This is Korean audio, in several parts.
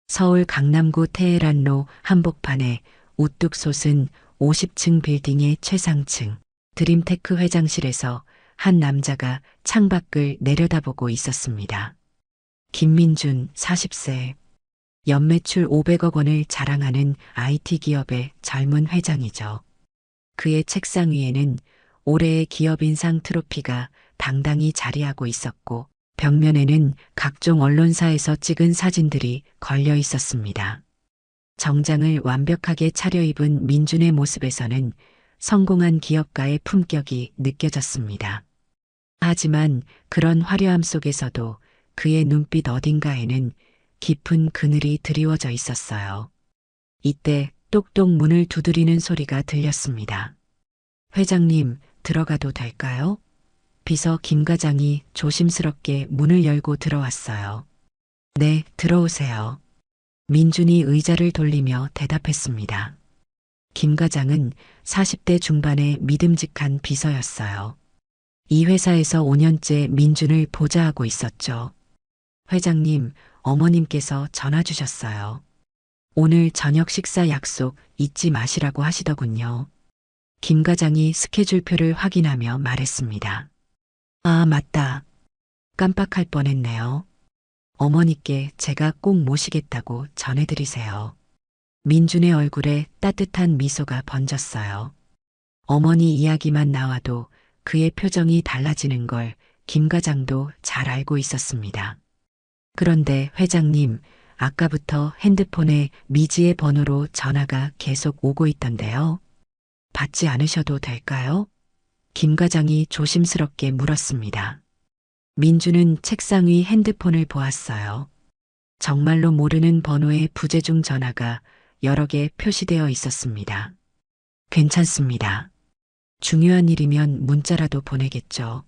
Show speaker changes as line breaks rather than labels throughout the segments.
서울 강남구 테헤란로 한복판에 우뚝 솟은 50층 빌딩의 최상층 드림테크 회장실에서 한 남자가 창밖을 내려다보고 있었습니다. 김민준 40세. 연매출 500억 원을 자랑하는 IT 기업의 젊은 회장이죠. 그의 책상 위에는 올해의 기업인상 트로피가 당당히 자리하고 있었고 벽면에는 각종 언론사에서 찍은 사진들이 걸려 있었습니다. 정장을 완벽하게 차려입은 민준의 모습에서는 성공한 기업가의 품격이 느껴졌습니다. 하지만 그런 화려함 속에서도 그의 눈빛 어딘가에는 깊은 그늘이 드리워져 있었어요. 이때 똑똑 문을 두드리는 소리가 들렸습니다. 회장님, 들어가도 될까요? 비서 김 과장이 조심스럽게 문을 열고 들어왔어요. 네, 들어오세요. 민준이 의자를 돌리며 대답했습니다. 김 과장은 40대 중반의 믿음직한 비서였어요. 이 회사에서 5년째 민준을 보좌하고 있었죠. 회장님, 어머님께서 전화 주셨어요. 오늘 저녁 식사 약속 잊지 마시라고 하시더군요. 김 과장이 스케줄표를 확인하며 말했습니다. 아, 맞다. 깜빡할 뻔했네요. 어머니께 제가 꼭 모시겠다고 전해드리세요. 민준의 얼굴에 따뜻한 미소가 번졌어요. 어머니 이야기만 나와도 그의 표정이 달라지는 걸 김 과장도 잘 알고 있었습니다. 그런데 회장님, 아까부터 핸드폰에 미지의 번호로 전화가 계속 오고 있던데요. 받지 않으셔도 될까요? 김 과장이 조심스럽게 물었습니다. 민주는 책상 위 핸드폰을 보았어요. 정말로 모르는 번호의 부재중 전화가 여러 개 표시되어 있었습니다. 괜찮습니다. 중요한 일이면 문자라도 보내겠죠.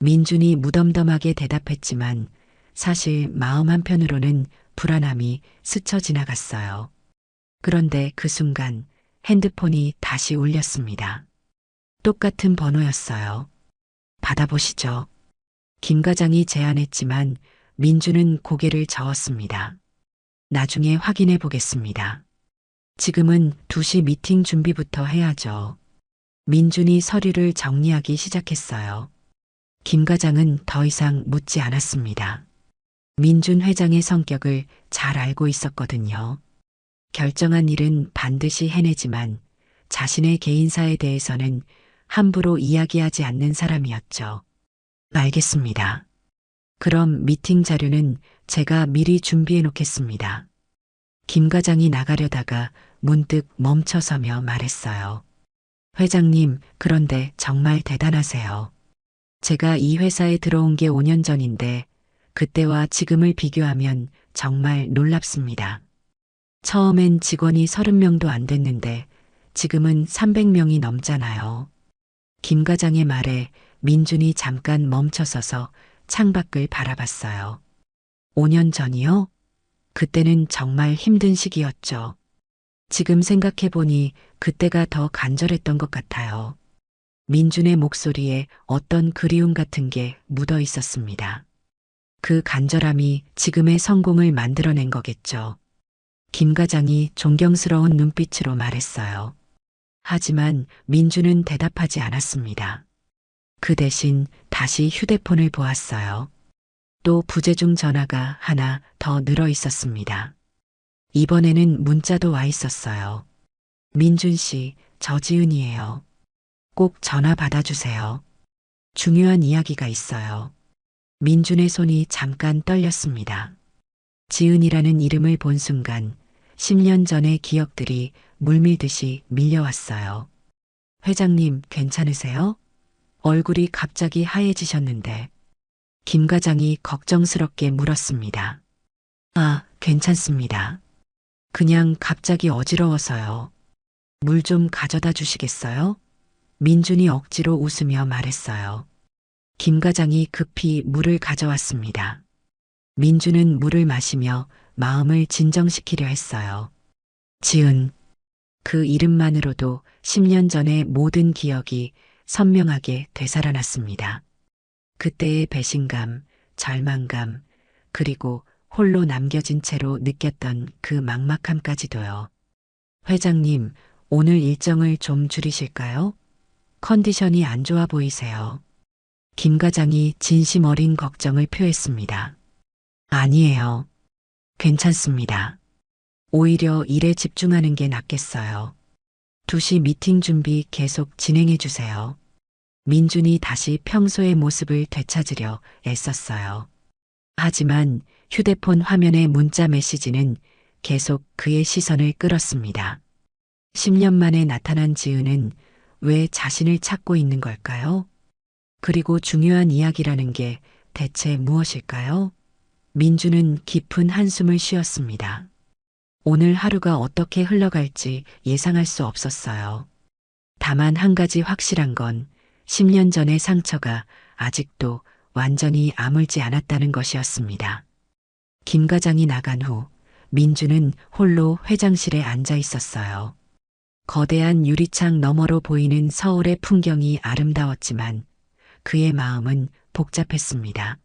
민준이 무덤덤하게 대답했지만 사실 마음 한편으로는 불안함이 스쳐 지나갔어요. 그런데 그 순간 핸드폰이 다시 울렸습니다. 똑같은 번호였어요. 받아보시죠. 김 과장이 제안했지만 민주는 고개를 저었습니다. 나중에 확인해 보겠습니다. 지금은 2시 미팅 준비부터 해야죠. 민준이 서류를 정리하기 시작했어요. 김 과장은 더 이상 묻지 않았습니다. 민준 회장의 성격을 잘 알고 있었거든요. 결정한 일은 반드시 해내지만 자신의 개인사에 대해서는 함부로 이야기하지 않는 사람이었죠. 알겠습니다. 그럼 미팅 자료는 제가 미리 준비해 놓겠습니다. 김 과장이 나가려다가 문득 멈춰서며 말했어요. 회장님, 그런데 정말 대단하세요. 제가 이 회사에 들어온 게 5년 전인데 그때와 지금을 비교하면 정말 놀랍습니다. 처음엔 직원이 30명도 안 됐는데 지금은 300명이 넘잖아요. 김 과장의 말에 민준이 잠깐 멈춰서서 창밖을 바라봤어요. 5년 전이요? 그때는 정말 힘든 시기였죠. 지금 생각해보니 그때가 더 간절했던 것 같아요. 민준의 목소리에 어떤 그리움 같은 게 묻어 있었습니다. 그 간절함이 지금의 성공을 만들어낸 거겠죠. 김 과장이 존경스러운 눈빛으로 말했어요. 하지만 민준은 대답하지 않았습니다. 그 대신 다시 휴대폰을 보았어요. 또 부재중 전화가 하나 더 늘어 있었습니다. 이번에는 문자도 와 있었어요. 민준 씨, 저 지은이에요. 꼭 전화 받아주세요. 중요한 이야기가 있어요. 민준의 손이 잠깐 떨렸습니다. 지은이라는 이름을 본 순간 10년 전의 기억들이 물밀듯이 밀려왔어요. 회장님, 괜찮으세요? 얼굴이 갑자기 하얘지셨는데 김 과장이 걱정스럽게 물었습니다. 아, 괜찮습니다. 그냥 갑자기 어지러워서요. 물 좀 가져다 주시겠어요? 민준이 억지로 웃으며 말했어요. 김 과장이 급히 물을 가져왔습니다. 민준은 물을 마시며 마음을 진정시키려 했어요. 지은. 그 이름만으로도 10년 전의 모든 기억이 선명하게 되살아났습니다. 그때의 배신감, 절망감, 그리고 홀로 남겨진 채로 느꼈던 그 막막함까지도요. 회장님, 오늘 일정을 좀 줄이실까요? 컨디션이 안 좋아 보이세요. 김 과장이 진심 어린 걱정을 표했습니다. 아니에요. 괜찮습니다. 오히려 일에 집중하는 게 낫겠어요. 2시 미팅 준비 계속 진행해 주세요. 민준이 다시 평소의 모습을 되찾으려 애썼어요. 하지만 휴대폰 화면의 문자 메시지는 계속 그의 시선을 끌었습니다. 10년 만에 나타난 지은은 왜 자신을 찾고 있는 걸까요? 그리고 중요한 이야기라는 게 대체 무엇일까요? 민주는 깊은 한숨을 쉬었습니다. 오늘 하루가 어떻게 흘러갈지 예상할 수 없었어요. 다만 한 가지 확실한 건 10년 전의 상처가 아직도 완전히 아물지 않았다는 것이었습니다. 김 과장이 나간 후 민주는 홀로 회장실에 앉아 있었어요. 거대한 유리창 너머로 보이는 서울의 풍경이 아름다웠지만 그의 마음은 복잡했습니다.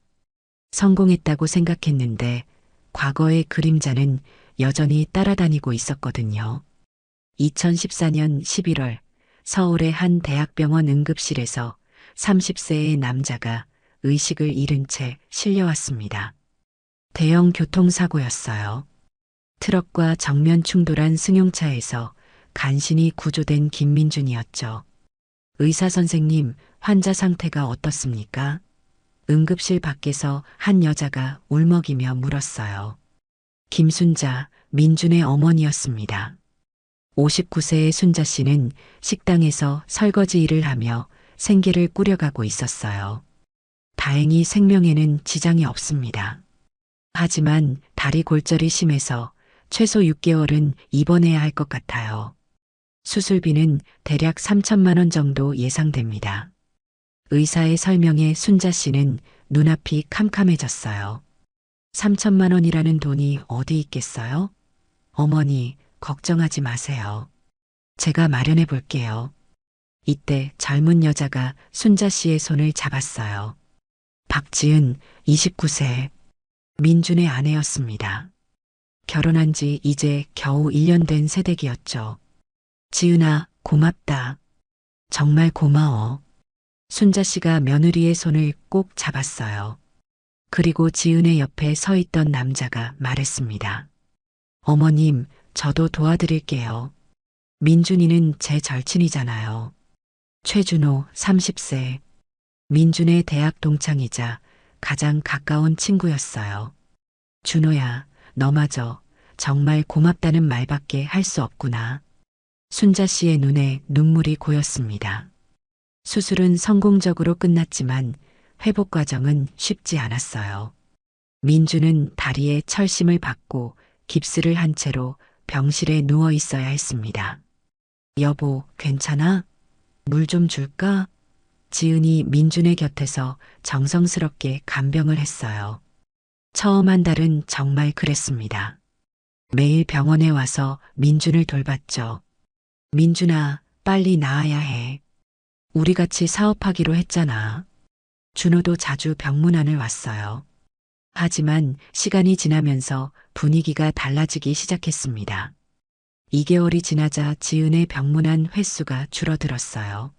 성공했다고 생각했는데 과거의 그림자는 여전히 따라다니고 있었거든요. 2014년 11월 서울의 한 대학병원 응급실에서 30세의 남자가 의식을 잃은 채 실려왔습니다. 대형 교통사고였어요. 트럭과 정면 충돌한 승용차에서 간신히 구조된 김민준이었죠. 의사 선생님, 환자 상태가 어떻습니까? 응급실 밖에서 한 여자가 울먹이며 물었어요. 김순자, 민준의 어머니였습니다. 59세의 순자 씨는 식당에서 설거지 일을 하며 생계를 꾸려가고 있었어요. 다행히 생명에는 지장이 없습니다. 하지만 다리 골절이 심해서 최소 6개월은 입원해야 할 것 같아요. 수술비는 대략 3천만 원 정도 예상됩니다. 의사의 설명에 순자 씨는 눈앞이 캄캄해졌어요. 3천만 원이라는 돈이 어디 있겠어요? 어머니, 걱정하지 마세요. 제가 마련해 볼게요. 이때 젊은 여자가 순자 씨의 손을 잡았어요. 박지은, 29세. 민준의 아내였습니다. 결혼한 지 이제 겨우 1년 된 새댁이었죠. 지은아, 고맙다. 정말 고마워. 순자 씨가 며느리의 손을 꼭 잡았어요. 그리고 지은의 옆에 서 있던 남자가 말했습니다. 어머님, 저도 도와드릴게요. 민준이는 제 절친이잖아요. 최준호, 30세. 민준의 대학 동창이자 가장 가까운 친구였어요. 준호야, 너마저 정말 고맙다는 말밖에 할 수 없구나. 순자 씨의 눈에 눈물이 고였습니다. 수술은 성공적으로 끝났지만 회복 과정은 쉽지 않았어요. 민주는 다리에 철심을 받고 깁스를 한 채로 병실에 누워 있어야 했습니다. 여보, 괜찮아? 물 좀 줄까? 지은이 민준의 곁에서 정성스럽게 간병을 했어요. 처음 한 달은 정말 그랬습니다. 매일 병원에 와서 민준을 돌봤죠. 민준아, 빨리 나아야 해. 우리 같이 사업하기로 했잖아. 준호도 자주 병문안을 왔어요. 하지만 시간이 지나면서 분위기가 달라지기 시작했습니다. 2개월이 지나자 지은의 병문안 횟수가 줄어들었어요.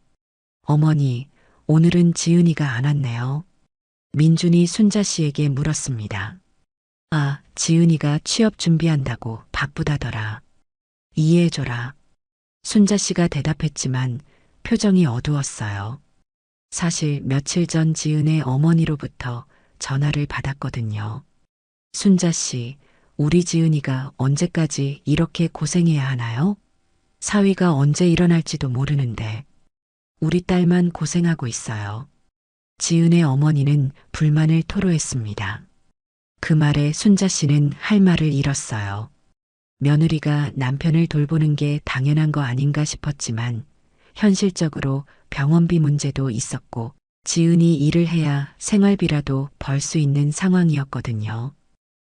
어머니, 오늘은 지은이가 안 왔네요. 민준이 순자 씨에게 물었습니다. 아, 지은이가 취업 준비한다고 바쁘다더라. 이해해줘라. 순자 씨가 대답했지만 표정이 어두웠어요. 사실 며칠 전 지은의 어머니로부터 전화를 받았거든요. 순자 씨, 우리 지은이가 언제까지 이렇게 고생해야 하나요? 사위가 언제 일어날지도 모르는데 우리 딸만 고생하고 있어요. 지은의 어머니는 불만을 토로했습니다. 그 말에 순자 씨는 할 말을 잃었어요. 며느리가 남편을 돌보는 게 당연한 거 아닌가 싶었지만 현실적으로 병원비 문제도 있었고 지은이 일을 해야 생활비라도 벌 수 있는 상황이었거든요.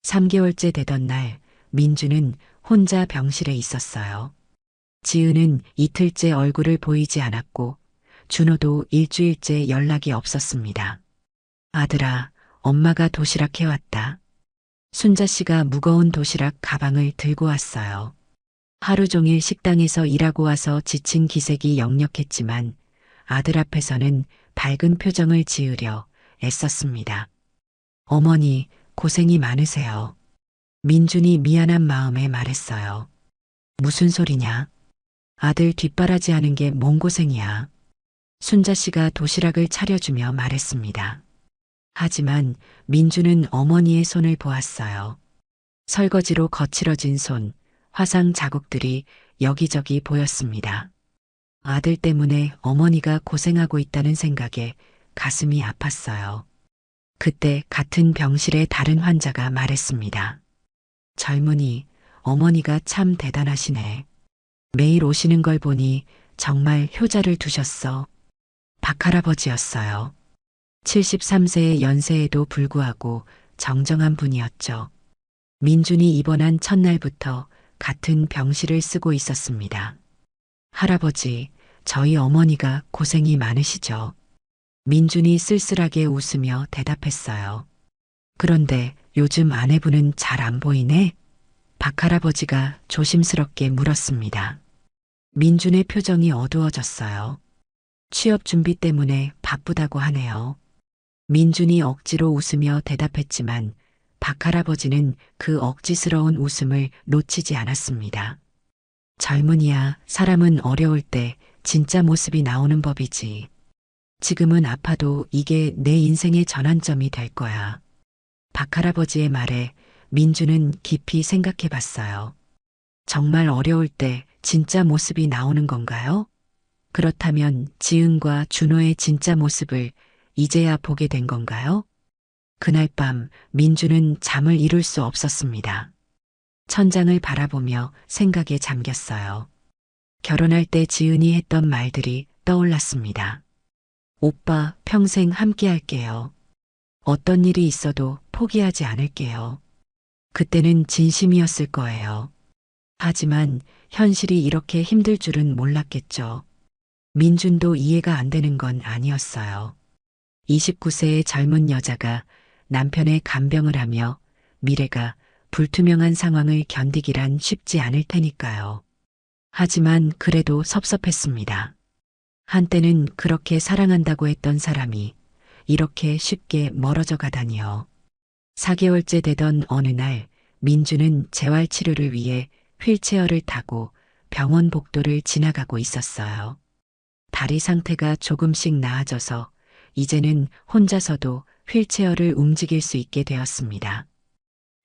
3개월째 되던 날 민주는 혼자 병실에 있었어요. 지은은 이틀째 얼굴을 보이지 않았고 준호도 일주일째 연락이 없었습니다. 아들아, 엄마가 도시락 해왔다. 순자 씨가 무거운 도시락 가방을 들고 왔어요. 하루 종일 식당에서 일하고 와서 지친 기색이 역력했지만 아들 앞에서는 밝은 표정을 지으려 애썼습니다. 어머니, 고생이 많으세요. 민준이 미안한 마음에 말했어요. 무슨 소리냐? 아들 뒷바라지 하는 게 뭔 고생이야. 순자 씨가 도시락을 차려주며 말했습니다. 하지만 민주는 어머니의 손을 보았어요. 설거지로 거칠어진 손, 화상 자국들이 여기저기 보였습니다. 아들 때문에 어머니가 고생하고 있다는 생각에 가슴이 아팠어요. 그때 같은 병실의 다른 환자가 말했습니다. 젊은이, 어머니가 참 대단하시네. 매일 오시는 걸 보니 정말 효자를 두셨어. 박할아버지였어요. 73세의 연세에도 불구하고 정정한 분이었죠. 민준이 입원한 첫날부터 같은 병실을 쓰고 있었습니다. 할아버지, 저희 어머니가 고생이 많으시죠. 민준이 쓸쓸하게 웃으며 대답했어요. 그런데 요즘 아내분은 잘 안 보이네? 박할아버지가 조심스럽게 물었습니다. 민준의 표정이 어두워졌어요. 취업 준비 때문에 바쁘다고 하네요. 민준이 억지로 웃으며 대답했지만 박할아버지는 그 억지스러운 웃음을 놓치지 않았습니다. 젊은이야, 사람은 어려울 때 진짜 모습이 나오는 법이지. 지금은 아파도 이게 내 인생의 전환점이 될 거야. 박할아버지의 말에 민주는 깊이 생각해 봤어요. 정말 어려울 때 진짜 모습이 나오는 건가요? 그렇다면 지은과 준호의 진짜 모습을 이제야 보게 된 건가요? 그날 밤 민주는 잠을 이룰 수 없었습니다. 천장을 바라보며 생각에 잠겼어요. 결혼할 때 지은이 했던 말들이 떠올랐습니다. 오빠, 평생 함께 할게요. 어떤 일이 있어도 포기하지 않을게요. 그때는 진심이었을 거예요. 하지만 현실이 이렇게 힘들 줄은 몰랐겠죠. 민준도 이해가 안 되는 건 아니었어요. 29세의 젊은 여자가 남편의 간병을 하며 미래가 불투명한 상황을 견디기란 쉽지 않을 테니까요. 하지만 그래도 섭섭했습니다. 한때는 그렇게 사랑한다고 했던 사람이 이렇게 쉽게 멀어져 가다니요. 4개월째 되던 어느 날 민주는 재활치료를 위해 휠체어를 타고 병원 복도를 지나가고 있었어요. 다리 상태가 조금씩 나아져서 이제는 혼자서도 휠체어를 움직일 수 있게 되었습니다.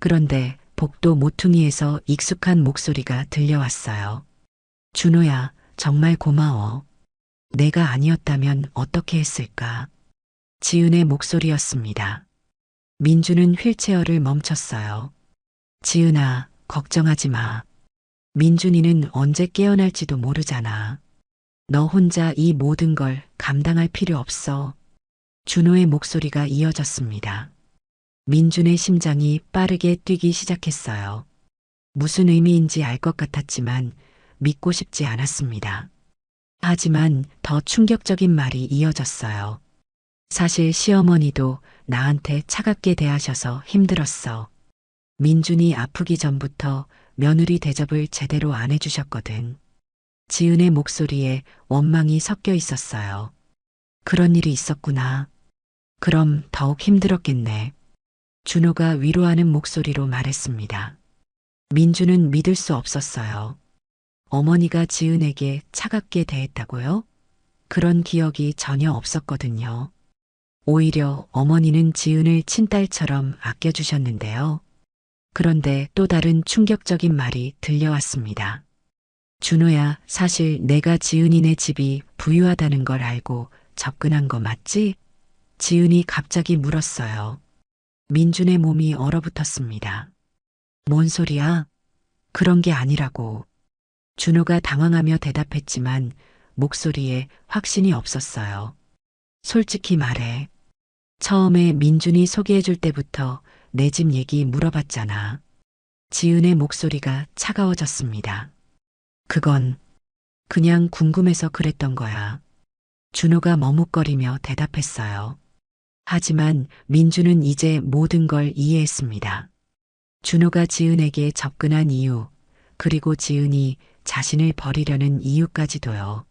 그런데 복도 모퉁이에서 익숙한 목소리가 들려왔어요. 준호야, 정말 고마워. 내가 아니었다면 어떻게 했을까? 지은의 목소리였습니다. 민주는 휠체어를 멈췄어요. 지은아, 걱정하지 마. 민준이는 언제 깨어날지도 모르잖아. 너 혼자 이 모든 걸 감당할 필요 없어. 준호의 목소리가 이어졌습니다. 민준의 심장이 빠르게 뛰기 시작했어요. 무슨 의미인지 알 것 같았지만 믿고 싶지 않았습니다. 하지만 더 충격적인 말이 이어졌어요. 사실 시어머니도 나한테 차갑게 대하셔서 힘들었어. 민준이 아프기 전부터 며느리 대접을 제대로 안 해주셨거든. 지은의 목소리에 원망이 섞여 있었어요. 그런 일이 있었구나. 그럼 더욱 힘들었겠네. 준호가 위로하는 목소리로 말했습니다. 민주는 믿을 수 없었어요. 어머니가 지은에게 차갑게 대했다고요? 그런 기억이 전혀 없었거든요. 오히려 어머니는 지은을 친딸처럼 아껴주셨는데요. 그런데 또 다른 충격적인 말이 들려왔습니다. 준호야, 사실 내가 지은이네 집이 부유하다는 걸 알고 접근한 거 맞지? 지은이 갑자기 물었어요. 민준의 몸이 얼어붙었습니다. 뭔 소리야? 그런 게 아니라고. 준호가 당황하며 대답했지만 목소리에 확신이 없었어요. 솔직히 말해. 처음에 민준이 소개해줄 때부터 내 집 얘기 물어봤잖아. 지은의 목소리가 차가워졌습니다. 그건 그냥 궁금해서 그랬던 거야. 준호가 머뭇거리며 대답했어요. 하지만 민주는 이제 모든 걸 이해했습니다. 준호가 지은에게 접근한 이유, 그리고 지은이 자신을 버리려는 이유까지도요.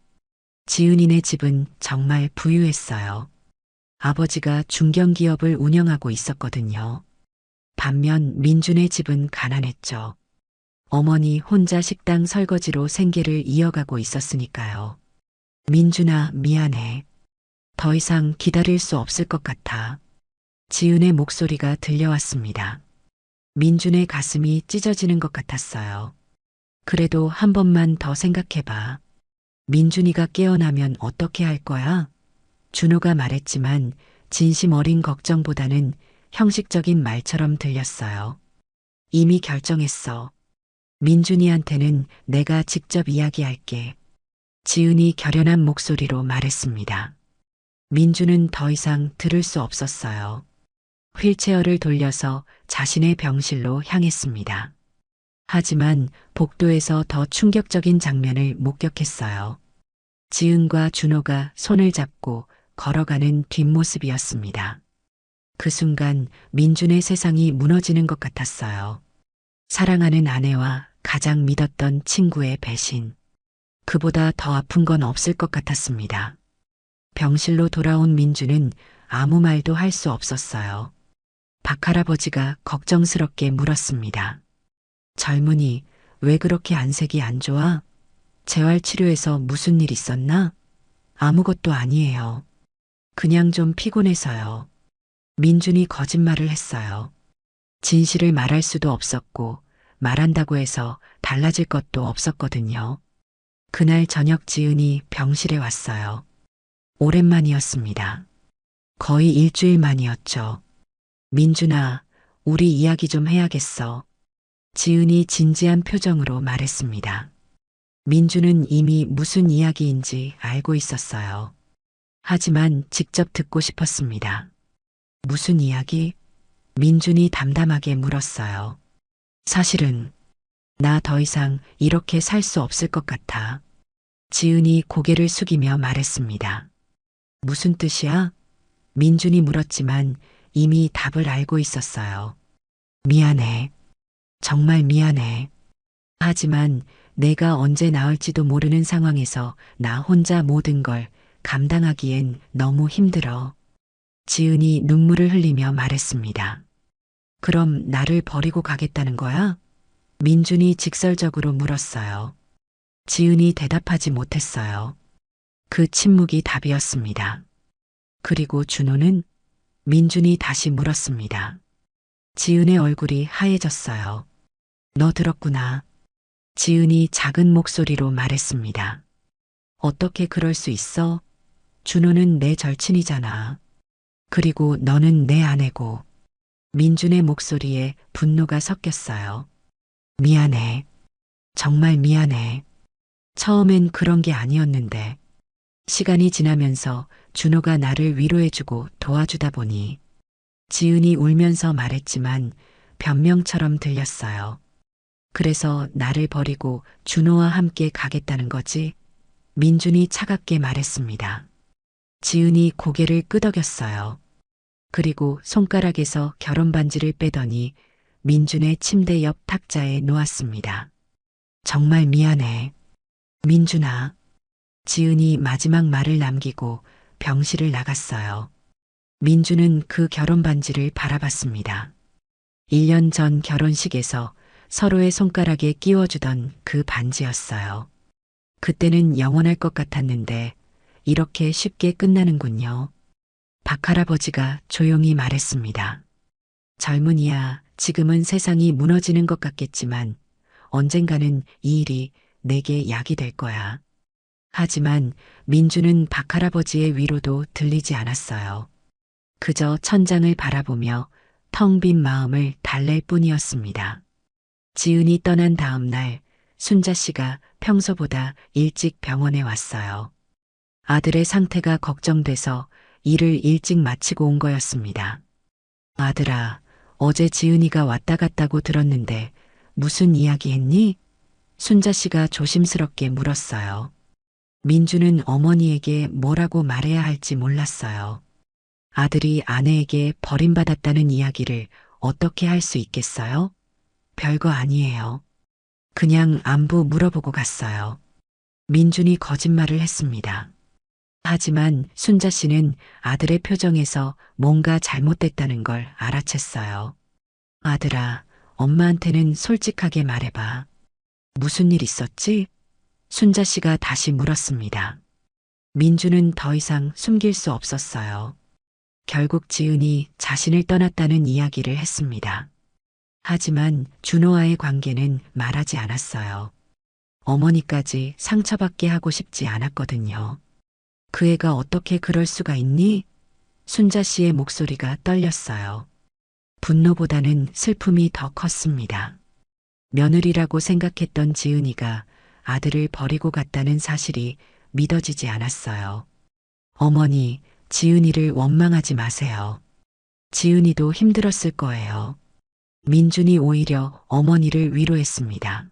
지은이네 집은 정말 부유했어요. 아버지가 중견기업을 운영하고 있었거든요. 반면 민준의 집은 가난했죠. 어머니 혼자 식당 설거지로 생계를 이어가고 있었으니까요. 민준아, 미안해. 더 이상 기다릴 수 없을 것 같아. 지은의 목소리가 들려왔습니다. 민준의 가슴이 찢어지는 것 같았어요. 그래도 한 번만 더 생각해봐. 민준이가 깨어나면 어떻게 할 거야? 준호가 말했지만 진심 어린 걱정보다는 형식적인 말처럼 들렸어요. 이미 결정했어. 민준이한테는 내가 직접 이야기할게. 지은이 결연한 목소리로 말했습니다. 민준은 더 이상 들을 수 없었어요. 휠체어를 돌려서 자신의 병실로 향했습니다. 하지만 복도에서 더 충격적인 장면을 목격했어요. 지은과 준호가 손을 잡고 걸어가는 뒷모습이었습니다. 그 순간 민준의 세상이 무너지는 것 같았어요. 사랑하는 아내와 가장 믿었던 친구의 배신. 그보다 더 아픈 건 없을 것 같았습니다. 병실로 돌아온 민준은 아무 말도 할 수 없었어요. 박할아버지가 걱정스럽게 물었습니다. 젊은이, 왜 그렇게 안색이 안 좋아? 재활치료에서 무슨 일 있었나? 아무것도 아니에요. 그냥 좀 피곤해서요. 민준이 거짓말을 했어요. 진실을 말할 수도 없었고 말한다고 해서 달라질 것도 없었거든요. 그날 저녁 지은이 병실에 왔어요. 오랜만이었습니다. 거의 일주일 만이었죠. 민준아, 우리 이야기 좀 해야겠어. 지은이 진지한 표정으로 말했습니다. 민준은 이미 무슨 이야기인지 알고 있었어요. 하지만 직접 듣고 싶었습니다. 무슨 이야기? 민준이 담담하게 물었어요. 사실은 나 더 이상 이렇게 살 수 없을 것 같아. 지은이 고개를 숙이며 말했습니다. 무슨 뜻이야? 민준이 물었지만 이미 답을 알고 있었어요. 미안해. 정말 미안해. 하지만 내가 언제 나을지도 모르는 상황에서 나 혼자 모든 걸 감당하기엔 너무 힘들어. 지은이 눈물을 흘리며 말했습니다. 그럼 나를 버리고 가겠다는 거야? 민준이 직설적으로 물었어요. 지은이 대답하지 못했어요. 그 침묵이 답이었습니다. 그리고 준호는? 민준이 다시 물었습니다. 지은의 얼굴이 하얘졌어요. 너 들었구나. 지은이 작은 목소리로 말했습니다. 어떻게 그럴 수 있어? 준호는 내 절친이잖아. 그리고 너는 내 아내고. 민준의 목소리에 분노가 섞였어요. 미안해. 정말 미안해. 처음엔 그런 게 아니었는데. 시간이 지나면서 준호가 나를 위로해주고 도와주다 보니 지은이 울면서 말했지만 변명처럼 들렸어요. 그래서 나를 버리고 준호와 함께 가겠다는 거지? 민준이 차갑게 말했습니다. 지은이 고개를 끄덕였어요. 그리고 손가락에서 결혼 반지를 빼더니 민준의 침대 옆 탁자에 놓았습니다. 정말 미안해. 민준아. 지은이 마지막 말을 남기고 병실을 나갔어요. 민준은 그 결혼 반지를 바라봤습니다. 1년 전 결혼식에서 서로의 손가락에 끼워주던 그 반지였어요. 그때는 영원할 것 같았는데 이렇게 쉽게 끝나는군요. 박할아버지가 조용히 말했습니다. 젊은이야, 지금은 세상이 무너지는 것 같겠지만 언젠가는 이 일이 내게 약이 될 거야. 하지만 민주는 박할아버지의 위로도 들리지 않았어요. 그저 천장을 바라보며 텅 빈 마음을 달랠 뿐이었습니다. 지은이 떠난 다음 날 순자 씨가 평소보다 일찍 병원에 왔어요. 아들의 상태가 걱정돼서 일을 일찍 마치고 온 거였습니다. 아들아, 어제 지은이가 왔다 갔다고 들었는데 무슨 이야기 했니? 순자 씨가 조심스럽게 물었어요. 민주는 어머니에게 뭐라고 말해야 할지 몰랐어요. 아들이 아내에게 버림받았다는 이야기를 어떻게 할 수 있겠어요? 별거 아니에요. 그냥 안부 물어보고 갔어요. 민준이 거짓말을 했습니다. 하지만 순자 씨는 아들의 표정에서 뭔가 잘못됐다는 걸 알아챘어요. 아들아, 엄마한테는 솔직하게 말해봐. 무슨 일 있었지? 순자 씨가 다시 물었습니다. 민주는 더 이상 숨길 수 없었어요. 결국 지은이 자신을 떠났다는 이야기를 했습니다. 하지만 준호와의 관계는 말하지 않았어요. 어머니까지 상처받게 하고 싶지 않았거든요. 그 애가 어떻게 그럴 수가 있니? 순자 씨의 목소리가 떨렸어요. 분노보다는 슬픔이 더 컸습니다. 며느리라고 생각했던 지은이가 아들을 버리고 갔다는 사실이 믿어지지 않았어요. 어머니, 지은이를 원망하지 마세요. 지은이도 힘들었을 거예요. 민준이 오히려 어머니를 위로했습니다.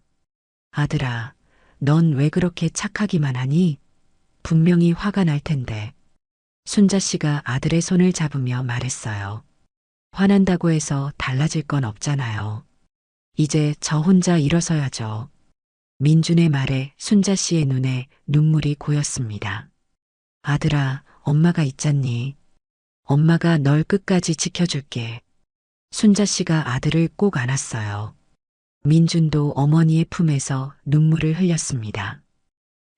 아들아, 넌 왜 그렇게 착하기만 하니? 분명히 화가 날 텐데. 순자 씨가 아들의 손을 잡으며 말했어요. 화난다고 해서 달라질 건 없잖아요. 이제 저 혼자 일어서야죠. 민준의 말에 순자 씨의 눈에 눈물이 고였습니다. 아들아, 엄마가 있잖니. 엄마가 널 끝까지 지켜줄게. 순자 씨가 아들을 꼭 안았어요. 민준도 어머니의 품에서 눈물을 흘렸습니다.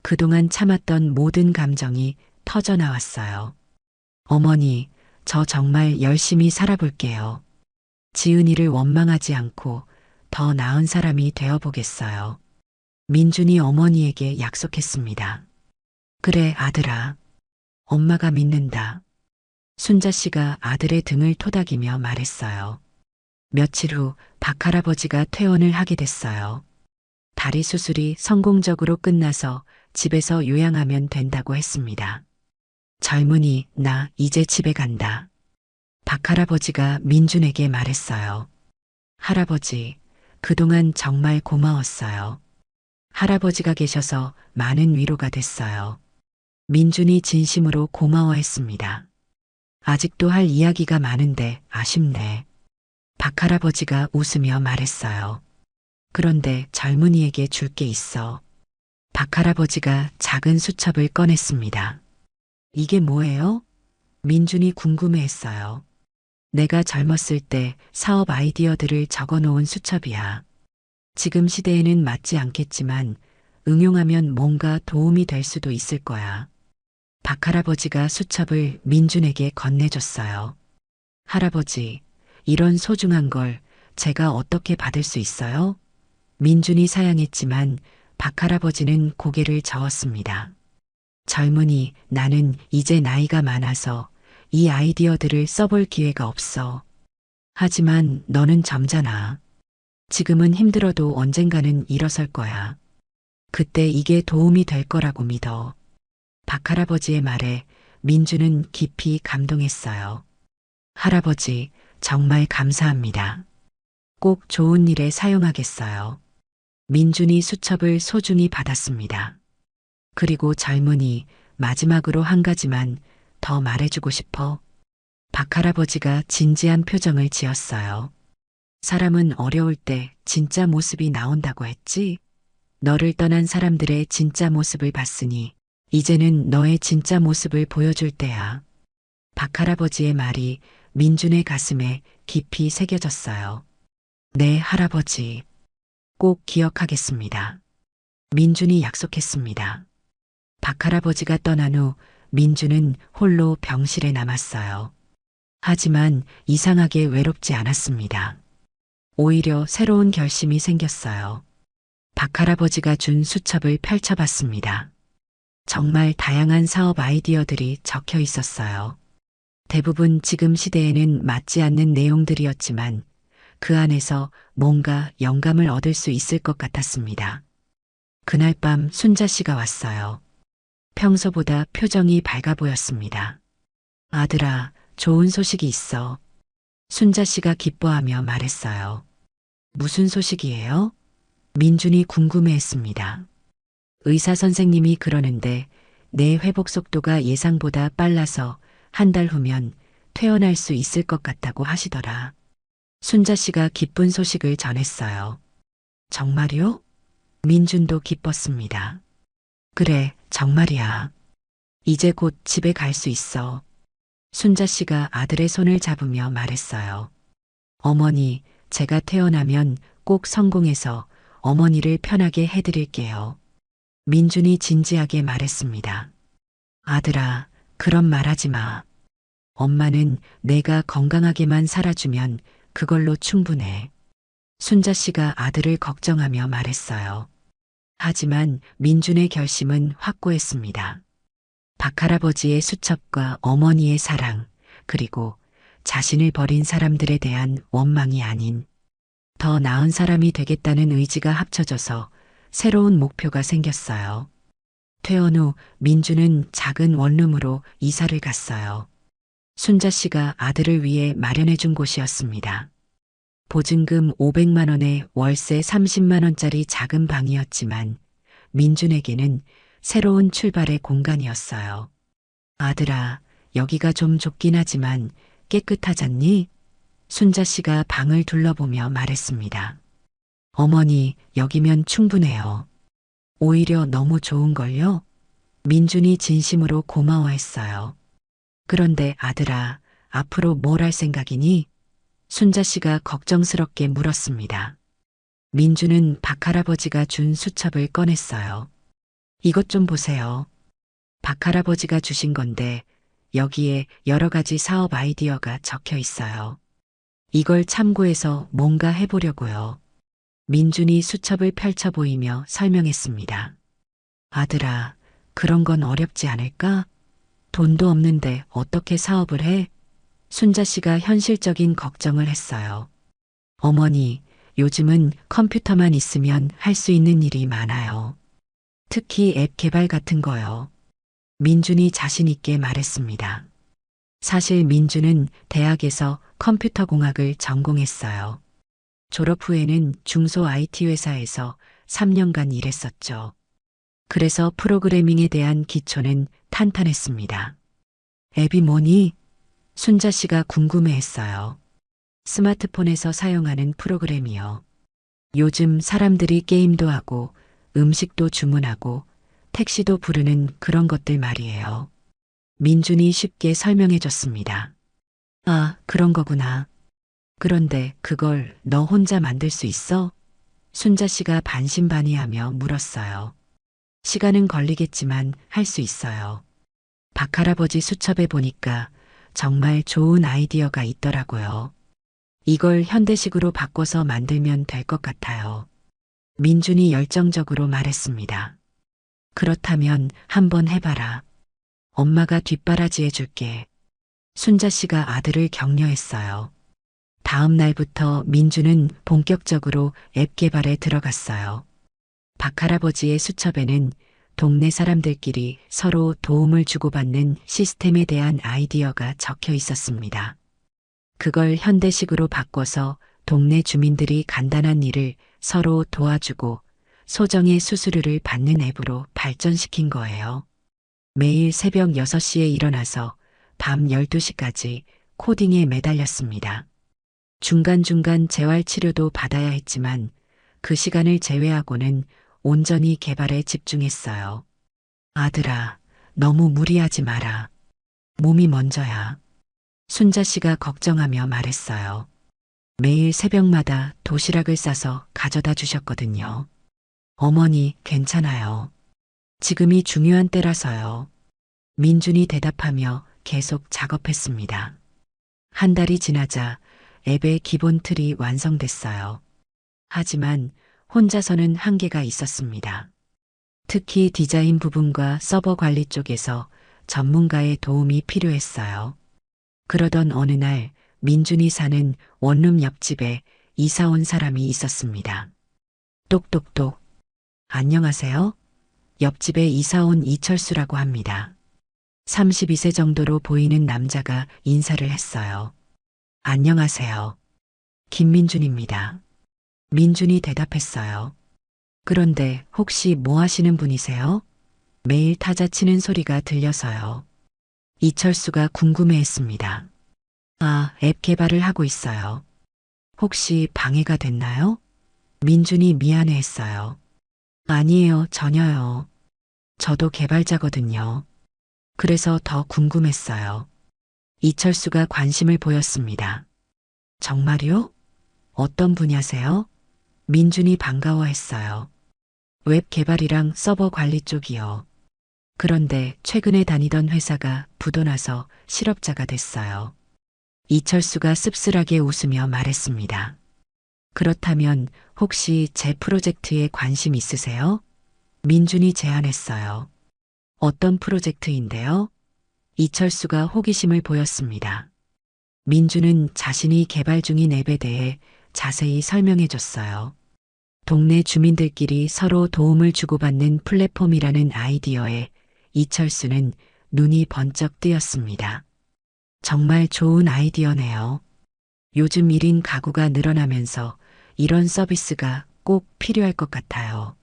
그동안 참았던 모든 감정이 터져 나왔어요. 어머니, 저 정말 열심히 살아볼게요. 지은이를 원망하지 않고 더 나은 사람이 되어보겠어요. 민준이 어머니에게 약속했습니다. 그래, 아들아. 엄마가 믿는다. 순자 씨가 아들의 등을 토닥이며 말했어요. 며칠 후 박할아버지가 퇴원을 하게 됐어요. 다리 수술이 성공적으로 끝나서 집에서 요양하면 된다고 했습니다. 젊은이, 나 이제 집에 간다. 박할아버지가 민준에게 말했어요. 할아버지, 그동안 정말 고마웠어요. 할아버지가 계셔서 많은 위로가 됐어요. 민준이 진심으로 고마워했습니다. 아직도 할 이야기가 많은데 아쉽네. 박할아버지가 웃으며 말했어요. 그런데 젊은이에게 줄 게 있어. 박할아버지가 작은 수첩을 꺼냈습니다. 이게 뭐예요? 민준이 궁금해했어요. 내가 젊었을 때 사업 아이디어들을 적어 놓은 수첩이야. 지금 시대에는 맞지 않겠지만 응용하면 뭔가 도움이 될 수도 있을 거야. 박할아버지가 수첩을 민준에게 건네줬어요. 할아버지, 이런 소중한 걸 제가 어떻게 받을 수 있어요? 민준이 사양했지만 박할아버지는 고개를 저었습니다. 젊은이, 나는 이제 나이가 많아서 이 아이디어들을 써볼 기회가 없어. 하지만 너는 젊잖아. 지금은 힘들어도 언젠가는 일어설 거야. 그때 이게 도움이 될 거라고 믿어. 박할아버지의 말에 민주는 깊이 감동했어요. 할아버지, 정말 감사합니다. 꼭 좋은 일에 사용하겠어요. 민준이 수첩을 소중히 받았습니다. 그리고 젊은이, 마지막으로 한 가지만 더 말해주고 싶어. 박할아버지가 진지한 표정을 지었어요. 사람은 어려울 때 진짜 모습이 나온다고 했지? 너를 떠난 사람들의 진짜 모습을 봤으니 이제는 너의 진짜 모습을 보여줄 때야. 박할아버지의 말이 민준의 가슴에 깊이 새겨졌어요. 네, 할아버지. 꼭 기억하겠습니다. 민준이 약속했습니다. 박할아버지가 떠난 후 민준은 홀로 병실에 남았어요. 하지만 이상하게 외롭지 않았습니다. 오히려 새로운 결심이 생겼어요. 박할아버지가 준 수첩을 펼쳐봤습니다. 정말 다양한 사업 아이디어들이 적혀 있었어요. 대부분 지금 시대에는 맞지 않는 내용들이었지만 그 안에서 뭔가 영감을 얻을 수 있을 것 같았습니다. 그날 밤 순자 씨가 왔어요. 평소보다 표정이 밝아 보였습니다. 아들아, 좋은 소식이 있어. 순자 씨가 기뻐하며 말했어요. 무슨 소식이에요? 민준이 궁금해했습니다. 의사 선생님이 그러는데 내 회복 속도가 예상보다 빨라서 한 달 후면 퇴원할 수 있을 것 같다고 하시더라. 순자 씨가 기쁜 소식을 전했어요. 정말요? 민준도 기뻤습니다. 그래, 정말이야. 이제 곧 집에 갈 수 있어. 순자 씨가 아들의 손을 잡으며 말했어요. 어머니, 제가 태어나면 꼭 성공해서 어머니를 편하게 해드릴게요. 민준이 진지하게 말했습니다. 아들아, 그런 말 하지 마. 엄마는 내가 건강하게만 살아주면 그걸로 충분해. 순자 씨가 아들을 걱정하며 말했어요. 하지만 민준의 결심은 확고했습니다. 박할아버지의 수첩과 어머니의 사랑, 그리고 자신을 버린 사람들에 대한 원망이 아닌 더 나은 사람이 되겠다는 의지가 합쳐져서 새로운 목표가 생겼어요. 퇴원 후 민주는 작은 원룸으로 이사를 갔어요. 순자 씨가 아들을 위해 마련해 준 곳이었습니다. 보증금 500만 원에 월세 30만 원짜리 작은 방이었지만 민준에게는 새로운 출발의 공간이었어요. 아들아, 여기가 좀 좁긴 하지만 깨끗하잖니? 순자 씨가 방을 둘러보며 말했습니다. 어머니, 여기면 충분해요. 오히려 너무 좋은걸요? 민준이 진심으로 고마워했어요. 그런데 아들아, 앞으로 뭘 할 생각이니? 순자 씨가 걱정스럽게 물었습니다. 민준은 박할아버지가 준 수첩을 꺼냈어요. 이것 좀 보세요. 박할아버지가 주신 건데 여기에 여러 가지 사업 아이디어가 적혀 있어요. 이걸 참고해서 뭔가 해보려고요. 민준이 수첩을 펼쳐 보이며 설명했습니다. 아들아, 그런 건 어렵지 않을까? 돈도 없는데 어떻게 사업을 해? 순자 씨가 현실적인 걱정을 했어요. 어머니, 요즘은 컴퓨터만 있으면 할 수 있는 일이 많아요. 특히 앱 개발 같은 거요. 민준이 자신 있게 말했습니다. 사실 민준은 대학에서 컴퓨터공학을 전공했어요. 졸업 후에는 중소 IT 회사에서 3년간 일했었죠. 그래서 프로그래밍에 대한 기초는 탄탄했습니다. 앱이 뭐니? 순자 씨가 궁금해했어요. 스마트폰에서 사용하는 프로그램이요. 요즘 사람들이 게임도 하고 음식도 주문하고 택시도 부르는 그런 것들 말이에요. 민준이 쉽게 설명해 줬습니다. 아, 그런 거구나. 그런데 그걸 너 혼자 만들 수 있어? 순자 씨가 반신반의하며 물었어요. 시간은 걸리겠지만 할 수 있어요. 박할아버지 수첩에 보니까 정말 좋은 아이디어가 있더라고요. 이걸 현대식으로 바꿔서 만들면 될 것 같아요. 민준이 열정적으로 말했습니다. 그렇다면 한번 해봐라. 엄마가 뒷바라지 해줄게. 순자 씨가 아들을 격려했어요. 다음 날부터 민준은 본격적으로 앱 개발에 들어갔어요. 박할아버지의 수첩에는 동네 사람들끼리 서로 도움을 주고받는 시스템에 대한 아이디어가 적혀 있었습니다. 그걸 현대식으로 바꿔서 동네 주민들이 간단한 일을 서로 도와주고 소정의 수수료를 받는 앱으로 발전시킨 거예요. 매일 새벽 6시에 일어나서 밤 12시까지 코딩에 매달렸습니다. 중간중간 재활치료도 받아야 했지만 그 시간을 제외하고는 온전히 개발에 집중했어요. 아들아, 너무 무리하지 마라. 몸이 먼저야. 순자 씨가 걱정하며 말했어요. 매일 새벽마다 도시락을 싸서 가져다 주셨거든요. 어머니, 괜찮아요. 지금이 중요한 때라서요. 민준이 대답하며 계속 작업했습니다. 한 달이 지나자 앱의 기본 틀이 완성됐어요. 하지만 혼자서는 한계가 있었습니다. 특히 디자인 부분과 서버 관리 쪽에서 전문가의 도움이 필요했어요. 그러던 어느 날 민준이 사는 원룸 옆집에 이사 온 사람이 있었습니다. 똑똑똑. 안녕하세요. 옆집에 이사 온 이철수라고 합니다. 32세 정도로 보이는 남자가 인사를 했어요. 안녕하세요. 김민준입니다. 민준이 대답했어요. 그런데 혹시 뭐 하시는 분이세요? 매일 타자 치는 소리가 들려서요. 이철수가 궁금해했습니다. 아, 앱 개발을 하고 있어요. 혹시 방해가 됐나요? 민준이 미안해했어요. 아니에요, 전혀요. 저도 개발자거든요. 그래서 더 궁금했어요. 이철수가 관심을 보였습니다. 정말요? 어떤 분야세요? 민준이 반가워했어요. 웹 개발이랑 서버 관리 쪽이요. 그런데 최근에 다니던 회사가 부도나서 실업자가 됐어요. 이철수가 씁쓸하게 웃으며 말했습니다. 그렇다면 혹시 제 프로젝트에 관심 있으세요? 민준이 제안했어요. 어떤 프로젝트인데요? 이철수가 호기심을 보였습니다. 민준은 자신이 개발 중인 앱에 대해 자세히 설명해 줬어요. 동네 주민들끼리 서로 도움을 주고받는 플랫폼이라는 아이디어에 이철수는 눈이 번쩍 뜨였습니다. 정말 좋은 아이디어네요. 요즘 1인 가구가 늘어나면서 이런 서비스가 꼭 필요할 것 같아요.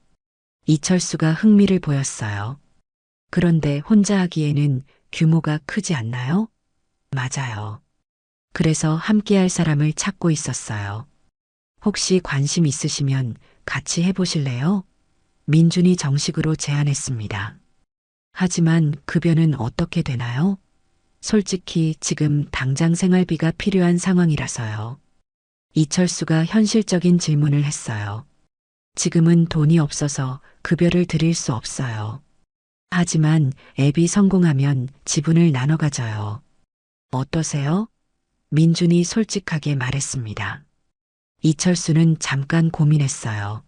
이철수가 흥미를 보였어요. 그런데 혼자 하기에는 규모가 크지 않나요? 맞아요. 그래서 함께할 사람을 찾고 있었어요. 혹시 관심 있으시면 같이 해보실래요? 민준이 정식으로 제안했습니다. 하지만 급여는 어떻게 되나요? 솔직히 지금 당장 생활비가 필요한 상황이라서요. 이철수가 현실적인 질문을 했어요. 지금은 돈이 없어서 급여를 드릴 수 없어요. 하지만 앱이 성공하면 지분을 나눠 가져요. 어떠세요? 민준이 솔직하게 말했습니다. 이철수는 잠깐 고민했어요.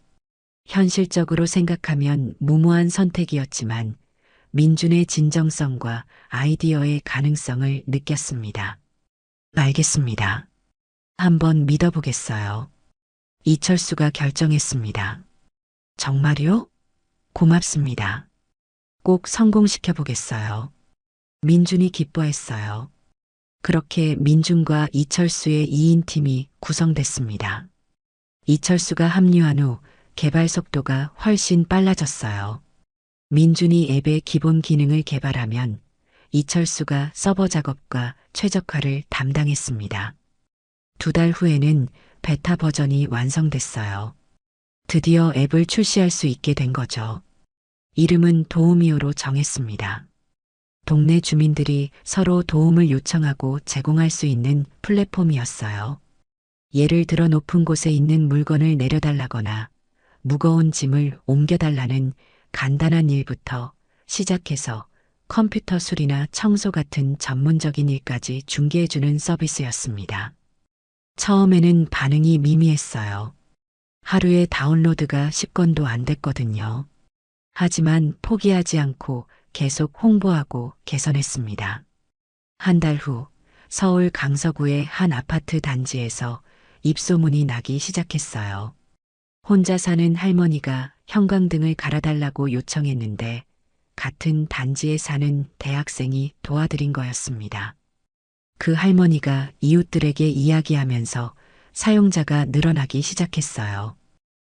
현실적으로 생각하면 무모한 선택이었지만 민준의 진정성과 아이디어의 가능성을 느꼈습니다. 알겠습니다. 한번 믿어보겠어요. 이철수가 결정했습니다. 정말요? 고맙습니다. 꼭 성공시켜 보겠어요. 민준이 기뻐했어요. 그렇게 민준과 이철수의 2인팀이 구성됐습니다. 이철수가 합류한 후 개발 속도가 훨씬 빨라졌어요. 민준이 앱의 기본 기능을 개발하면 이철수가 서버 작업과 최적화를 담당했습니다. 2달 후에는 베타 버전이 완성됐어요. 드디어 앱을 출시할 수 있게 된 거죠. 이름은 도우미오로 정했습니다. 동네 주민들이 서로 도움을 요청하고 제공할 수 있는 플랫폼이었어요. 예를 들어 높은 곳에 있는 물건을 내려달라거나 무거운 짐을 옮겨달라는 간단한 일부터 시작해서 컴퓨터 수리나 청소 같은 전문적인 일까지 중개해주는 서비스였습니다. 처음에는 반응이 미미했어요. 하루에 다운로드가 10건도 안 됐거든요. 하지만 포기하지 않고 계속 홍보하고 개선했습니다. 한 달 후 서울 강서구의 한 아파트 단지에서 입소문이 나기 시작했어요. 혼자 사는 할머니가 형광등을 갈아달라고 요청했는데 같은 단지에 사는 대학생이 도와드린 거였습니다. 그 할머니가 이웃들에게 이야기하면서 사용자가 늘어나기 시작했어요.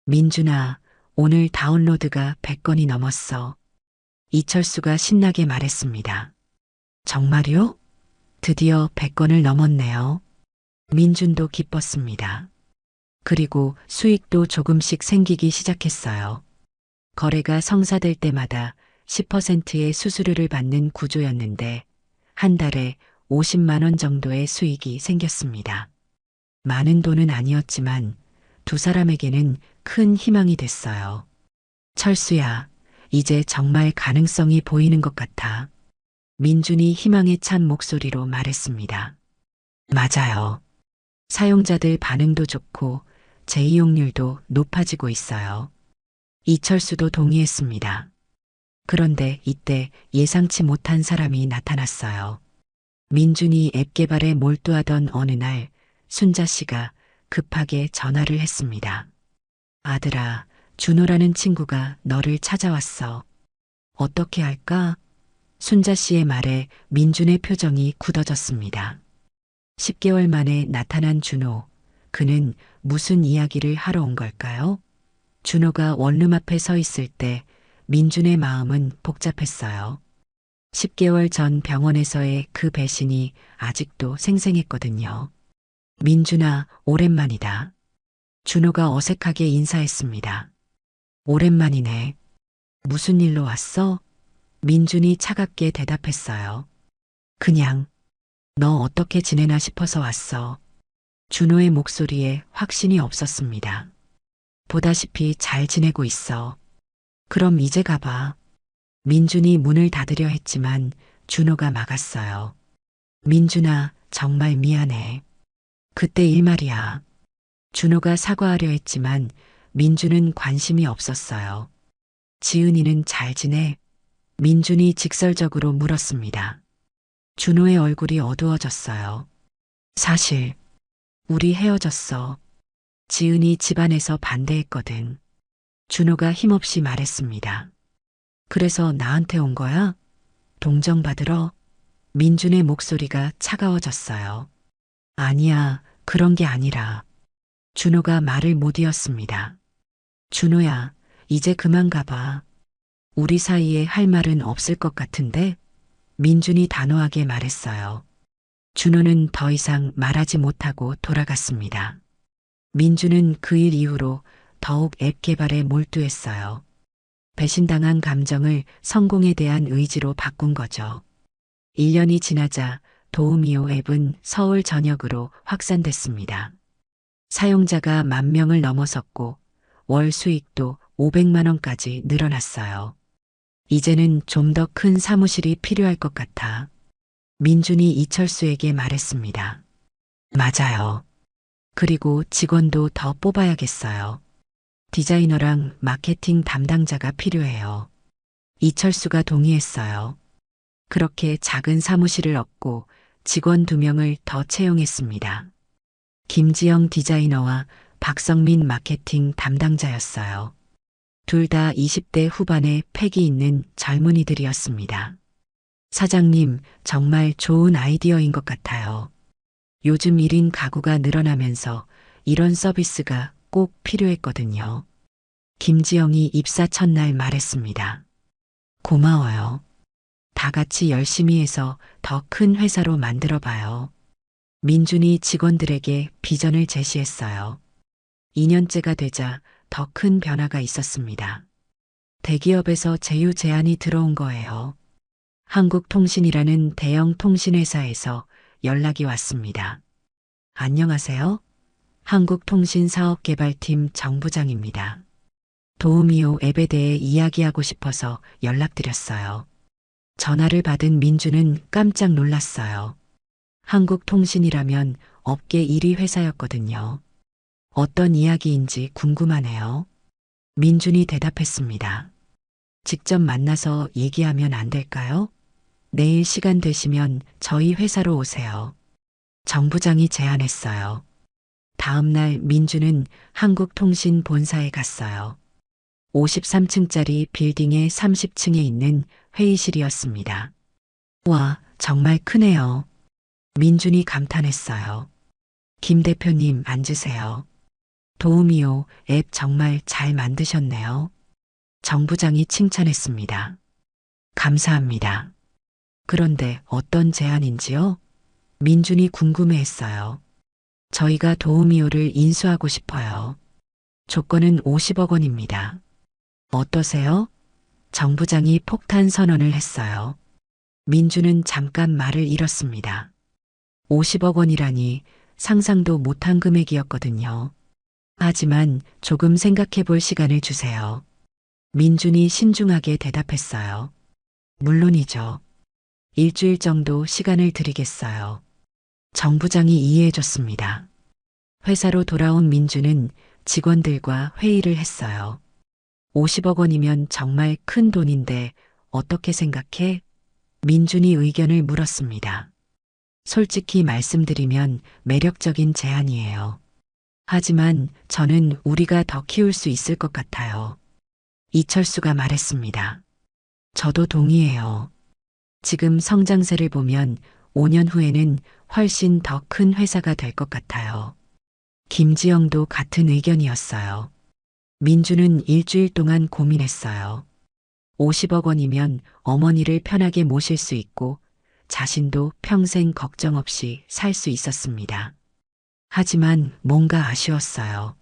민준아, 오늘 다운로드가 100건이 넘었어. 이철수가 신나게 말했습니다. 정말요? 드디어 100건을 넘었네요. 민준도 기뻤습니다. 그리고 수익도 조금씩 생기기 시작했어요. 거래가 성사될 때마다 10%의 수수료를 받는 구조였는데 한 달에 50만 원 정도의 수익이 생겼습니다. 많은 돈은 아니었지만 두 사람에게는 큰 희망이 됐어요. 철수야, 이제 정말 가능성이 보이는 것 같아. 민준이 희망에 찬 목소리로 말했습니다. 맞아요. 사용자들 반응도 좋고 재이용률도 높아지고 있어요. 이철수도 동의했습니다. 그런데 이때 예상치 못한 사람이 나타났어요. 민준이 앱 개발에 몰두하던 어느 날 순자 씨가 급하게 전화를 했습니다. 아들아, 준호라는 친구가 너를 찾아왔어. 어떻게 할까? 순자 씨의 말에 민준의 표정이 굳어졌습니다. 10개월 만에 나타난 준호. 그는 무슨 이야기를 하러 온 걸까요? 준호가 원룸 앞에 서 있을 때 민준의 마음은 복잡했어요. 10개월 전 병원에서의 그 배신이 아직도 생생했거든요. 민준아, 오랜만이다. 준호가 어색하게 인사했습니다. 오랜만이네. 무슨 일로 왔어? 민준이 차갑게 대답했어요. 그냥, 너 어떻게 지내나 싶어서 왔어. 준호의 목소리에 확신이 없었습니다. 보다시피 잘 지내고 있어. 그럼 이제 가봐. 민준이 문을 닫으려 했지만 준호가 막았어요. 민준아, 정말 미안해. 그때 일 말이야. 준호가 사과하려 했지만 민준은 관심이 없었어요. 지은이는 잘 지내? 민준이 직설적으로 물었습니다. 준호의 얼굴이 어두워졌어요. 사실, 우리 헤어졌어. 지은이 집안에서 반대했거든. 준호가 힘없이 말했습니다. 그래서 나한테 온 거야? 동정받으러? 민준의 목소리가 차가워졌어요. 아니야, 그런 게 아니라. 준호가 말을 못 이었습니다. 준호야, 이제 그만 가봐. 우리 사이에 할 말은 없을 것 같은데? 민준이 단호하게 말했어요. 준호는 더 이상 말하지 못하고 돌아갔습니다. 민준은 그 일 이후로 더욱 앱 개발에 몰두했어요. 배신당한 감정을 성공에 대한 의지로 바꾼 거죠. 1년이 지나자 도우미오 앱은 서울 전역으로 확산됐습니다. 사용자가 10,000명을 넘어섰고 월 수익도 500만 원까지 늘어났어요. 이제는 좀 더 큰 사무실이 필요할 것 같아. 민준이 이철수에게 말했습니다. 맞아요. 그리고 직원도 더 뽑아야겠어요. 디자이너랑 마케팅 담당자가 필요해요. 이철수가 동의했어요. 그렇게 작은 사무실을 얻고 직원 2명을 더 채용했습니다. 김지영 디자이너와 박성민 마케팅 담당자였어요. 둘 다 20대 후반의 패기 있는 젊은이들이었습니다. 사장님, 정말 좋은 아이디어인 것 같아요. 요즘 1인 가구가 늘어나면서 이런 서비스가 꼭 필요했거든요. 김지영이 입사 첫날 말했습니다. 고마워요. 다 같이 열심히 해서 더 큰 회사로 만들어 봐요. 민준이 직원들에게 비전을 제시했어요. 2년째가 되자 더 큰 변화가 있었습니다. 대기업에서 제휴 제안이 들어온 거예요. 한국통신이라는 대형 통신회사에서 연락이 왔습니다. 안녕하세요. 한국통신사업개발팀 정부장입니다. 도우미오 앱에 대해 이야기하고 싶어서 연락드렸어요. 전화를 받은 민주는 깜짝 놀랐어요. 한국통신이라면 업계 1위 회사였거든요. 어떤 이야기인지 궁금하네요. 민준이 대답했습니다. 직접 만나서 얘기하면 안 될까요? 내일 시간 되시면 저희 회사로 오세요. 정 부장이 제안했어요. 다음 날 민준은 한국통신 본사에 갔어요. 53층짜리 빌딩의 30층에 있는 회의실이었습니다. 와, 정말 크네요. 민준이 감탄했어요. 김 대표님 앉으세요. 도우미오 앱 정말 잘 만드셨네요. 정 부장이 칭찬했습니다. 감사합니다. 그런데 어떤 제안인지요? 민준이 궁금해했어요. 저희가 도우미오를 인수하고 싶어요. 조건은 50억 원입니다. 어떠세요? 정 부장이 폭탄 선언을 했어요. 민준은 잠깐 말을 잃었습니다. 50억 원이라니 상상도 못한 금액이었거든요. 하지만 조금 생각해 볼 시간을 주세요. 민준이 신중하게 대답했어요. 물론이죠. 일주일 정도 시간을 드리겠어요. 정 부장이 이해해 줬습니다. 회사로 돌아온 민준은 직원들과 회의를 했어요. 50억 원이면 정말 큰 돈인데 어떻게 생각해? 민준이 의견을 물었습니다. 솔직히 말씀드리면 매력적인 제안이에요. 하지만 저는 우리가 더 키울 수 있을 것 같아요. 이철수가 말했습니다. 저도 동의해요. 지금 성장세를 보면 5년 후에는 훨씬 더 큰 회사가 될 것 같아요. 김지영도 같은 의견이었어요. 민주는 일주일 동안 고민했어요. 50억 원이면 어머니를 편하게 모실 수 있고 자신도 평생 걱정 없이 살 수 있었습니다. 하지만 뭔가 아쉬웠어요.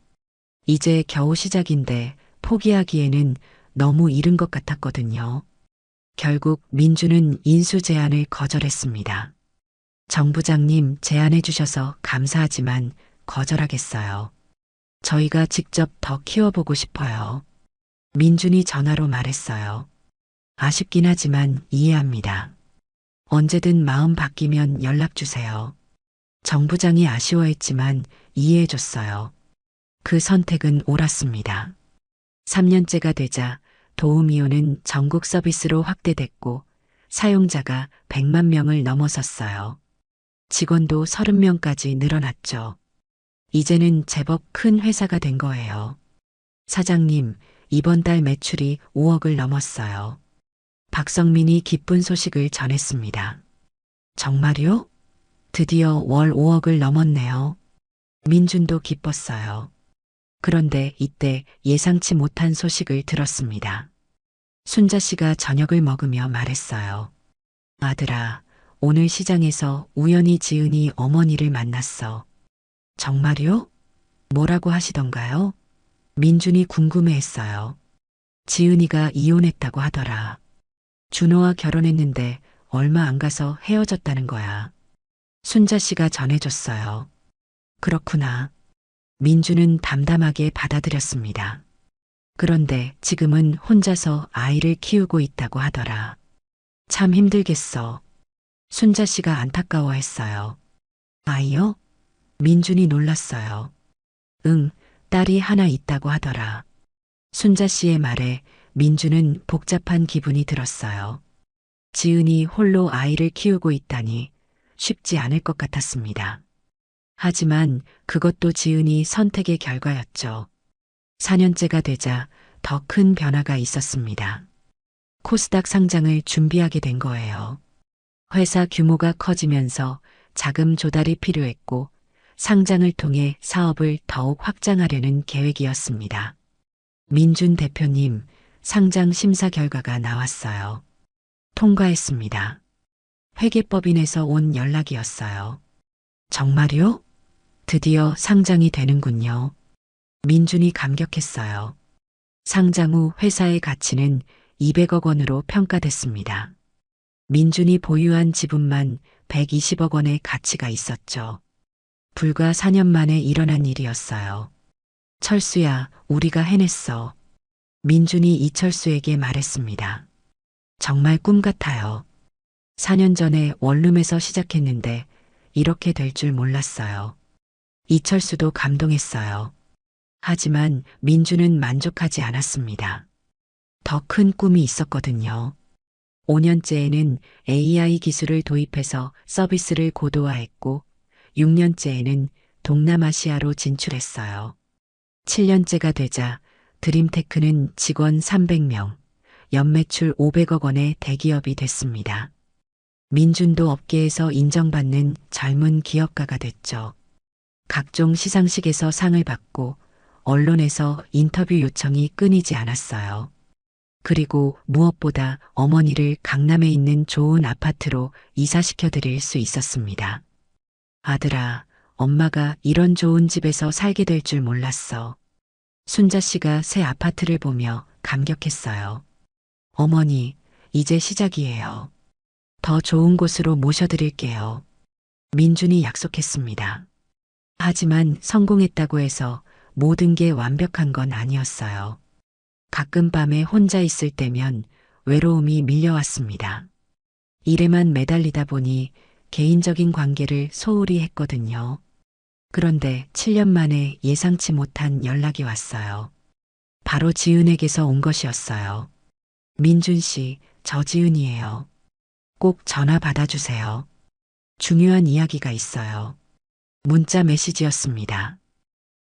이제 겨우 시작인데 포기하기에는 너무 이른 것 같았거든요. 결국 민주는 인수 제안을 거절했습니다. 정 부장님 제안해 주셔서 감사하지만 거절하겠어요. 저희가 직접 더 키워보고 싶어요. 민준이 전화로 말했어요. 아쉽긴 하지만 이해합니다. 언제든 마음 바뀌면 연락 주세요. 정 부장이 아쉬워했지만 이해해줬어요. 그 선택은 옳았습니다. 3년째가 되자 도우미오는 전국 서비스로 확대됐고 사용자가 100만 명을 넘어섰어요. 직원도 30명까지 늘어났죠. 이제는 제법 큰 회사가 된 거예요. 사장님, 이번 달 매출이 5억을 넘었어요. 박성민이 기쁜 소식을 전했습니다. 정말요? 드디어 월 5억을 넘었네요. 민준도 기뻤어요. 그런데 이때 예상치 못한 소식을 들었습니다. 순자 씨가 저녁을 먹으며 말했어요. 아들아, 오늘 시장에서 우연히 지은이 어머니를 만났어. 정말요? 뭐라고 하시던가요? 민준이 궁금해했어요. 지은이가 이혼했다고 하더라. 준호와 결혼했는데 얼마 안 가서 헤어졌다는 거야. 순자 씨가 전해줬어요. 그렇구나. 민주는 담담하게 받아들였습니다. 그런데 지금은 혼자서 아이를 키우고 있다고 하더라. 참 힘들겠어. 순자 씨가 안타까워했어요. 아이요? 민준이 놀랐어요. 응, 딸이 하나 있다고 하더라. 순자 씨의 말에 민주는 복잡한 기분이 들었어요. 지은이 홀로 아이를 키우고 있다니 쉽지 않을 것 같았습니다. 하지만 그것도 지은이 선택의 결과였죠. 4년째가 되자 더 큰 변화가 있었습니다. 코스닥 상장을 준비하게 된 거예요. 회사 규모가 커지면서 자금 조달이 필요했고 상장을 통해 사업을 더욱 확장하려는 계획이었습니다. 민준 대표님, 상장 심사 결과가 나왔어요. 통과했습니다. 회계법인에서 온 연락이었어요. 정말요? 드디어 상장이 되는군요. 민준이 감격했어요. 상장 후 회사의 가치는 200억 원으로 평가됐습니다. 민준이 보유한 지분만 120억 원의 가치가 있었죠. 불과 4년 만에 일어난 일이었어요. 철수야, 우리가 해냈어. 민준이 이철수에게 말했습니다. 정말 꿈 같아요. 4년 전에 원룸에서 시작했는데 이렇게 될 줄 몰랐어요. 이철수도 감동했어요. 하지만 민주는 만족하지 않았습니다. 더 큰 꿈이 있었거든요. 5년째에는 AI 기술을 도입해서 서비스를 고도화했고 6년째에는 동남아시아로 진출했어요. 7년째가 되자 드림테크는 직원 300명, 연매출 500억 원의 대기업이 됐습니다. 민준도 업계에서 인정받는 젊은 기업가가 됐죠. 각종 시상식에서 상을 받고 언론에서 인터뷰 요청이 끊이지 않았어요. 그리고 무엇보다 어머니를 강남에 있는 좋은 아파트로 이사시켜 드릴 수 있었습니다. 아들아, 엄마가 이런 좋은 집에서 살게 될 줄 몰랐어. 순자 씨가 새 아파트를 보며 감격했어요. 어머니, 이제 시작이에요. 더 좋은 곳으로 모셔드릴게요. 민준이 약속했습니다. 하지만 성공했다고 해서 모든 게 완벽한 건 아니었어요. 가끔 밤에 혼자 있을 때면 외로움이 밀려왔습니다. 일에만 매달리다 보니 개인적인 관계를 소홀히 했거든요. 그런데 7년 만에 예상치 못한 연락이 왔어요. 바로 지은에게서 온 것이었어요. 민준 씨, 저 지은이에요. 꼭 전화 받아주세요. 중요한 이야기가 있어요. 문자 메시지였습니다.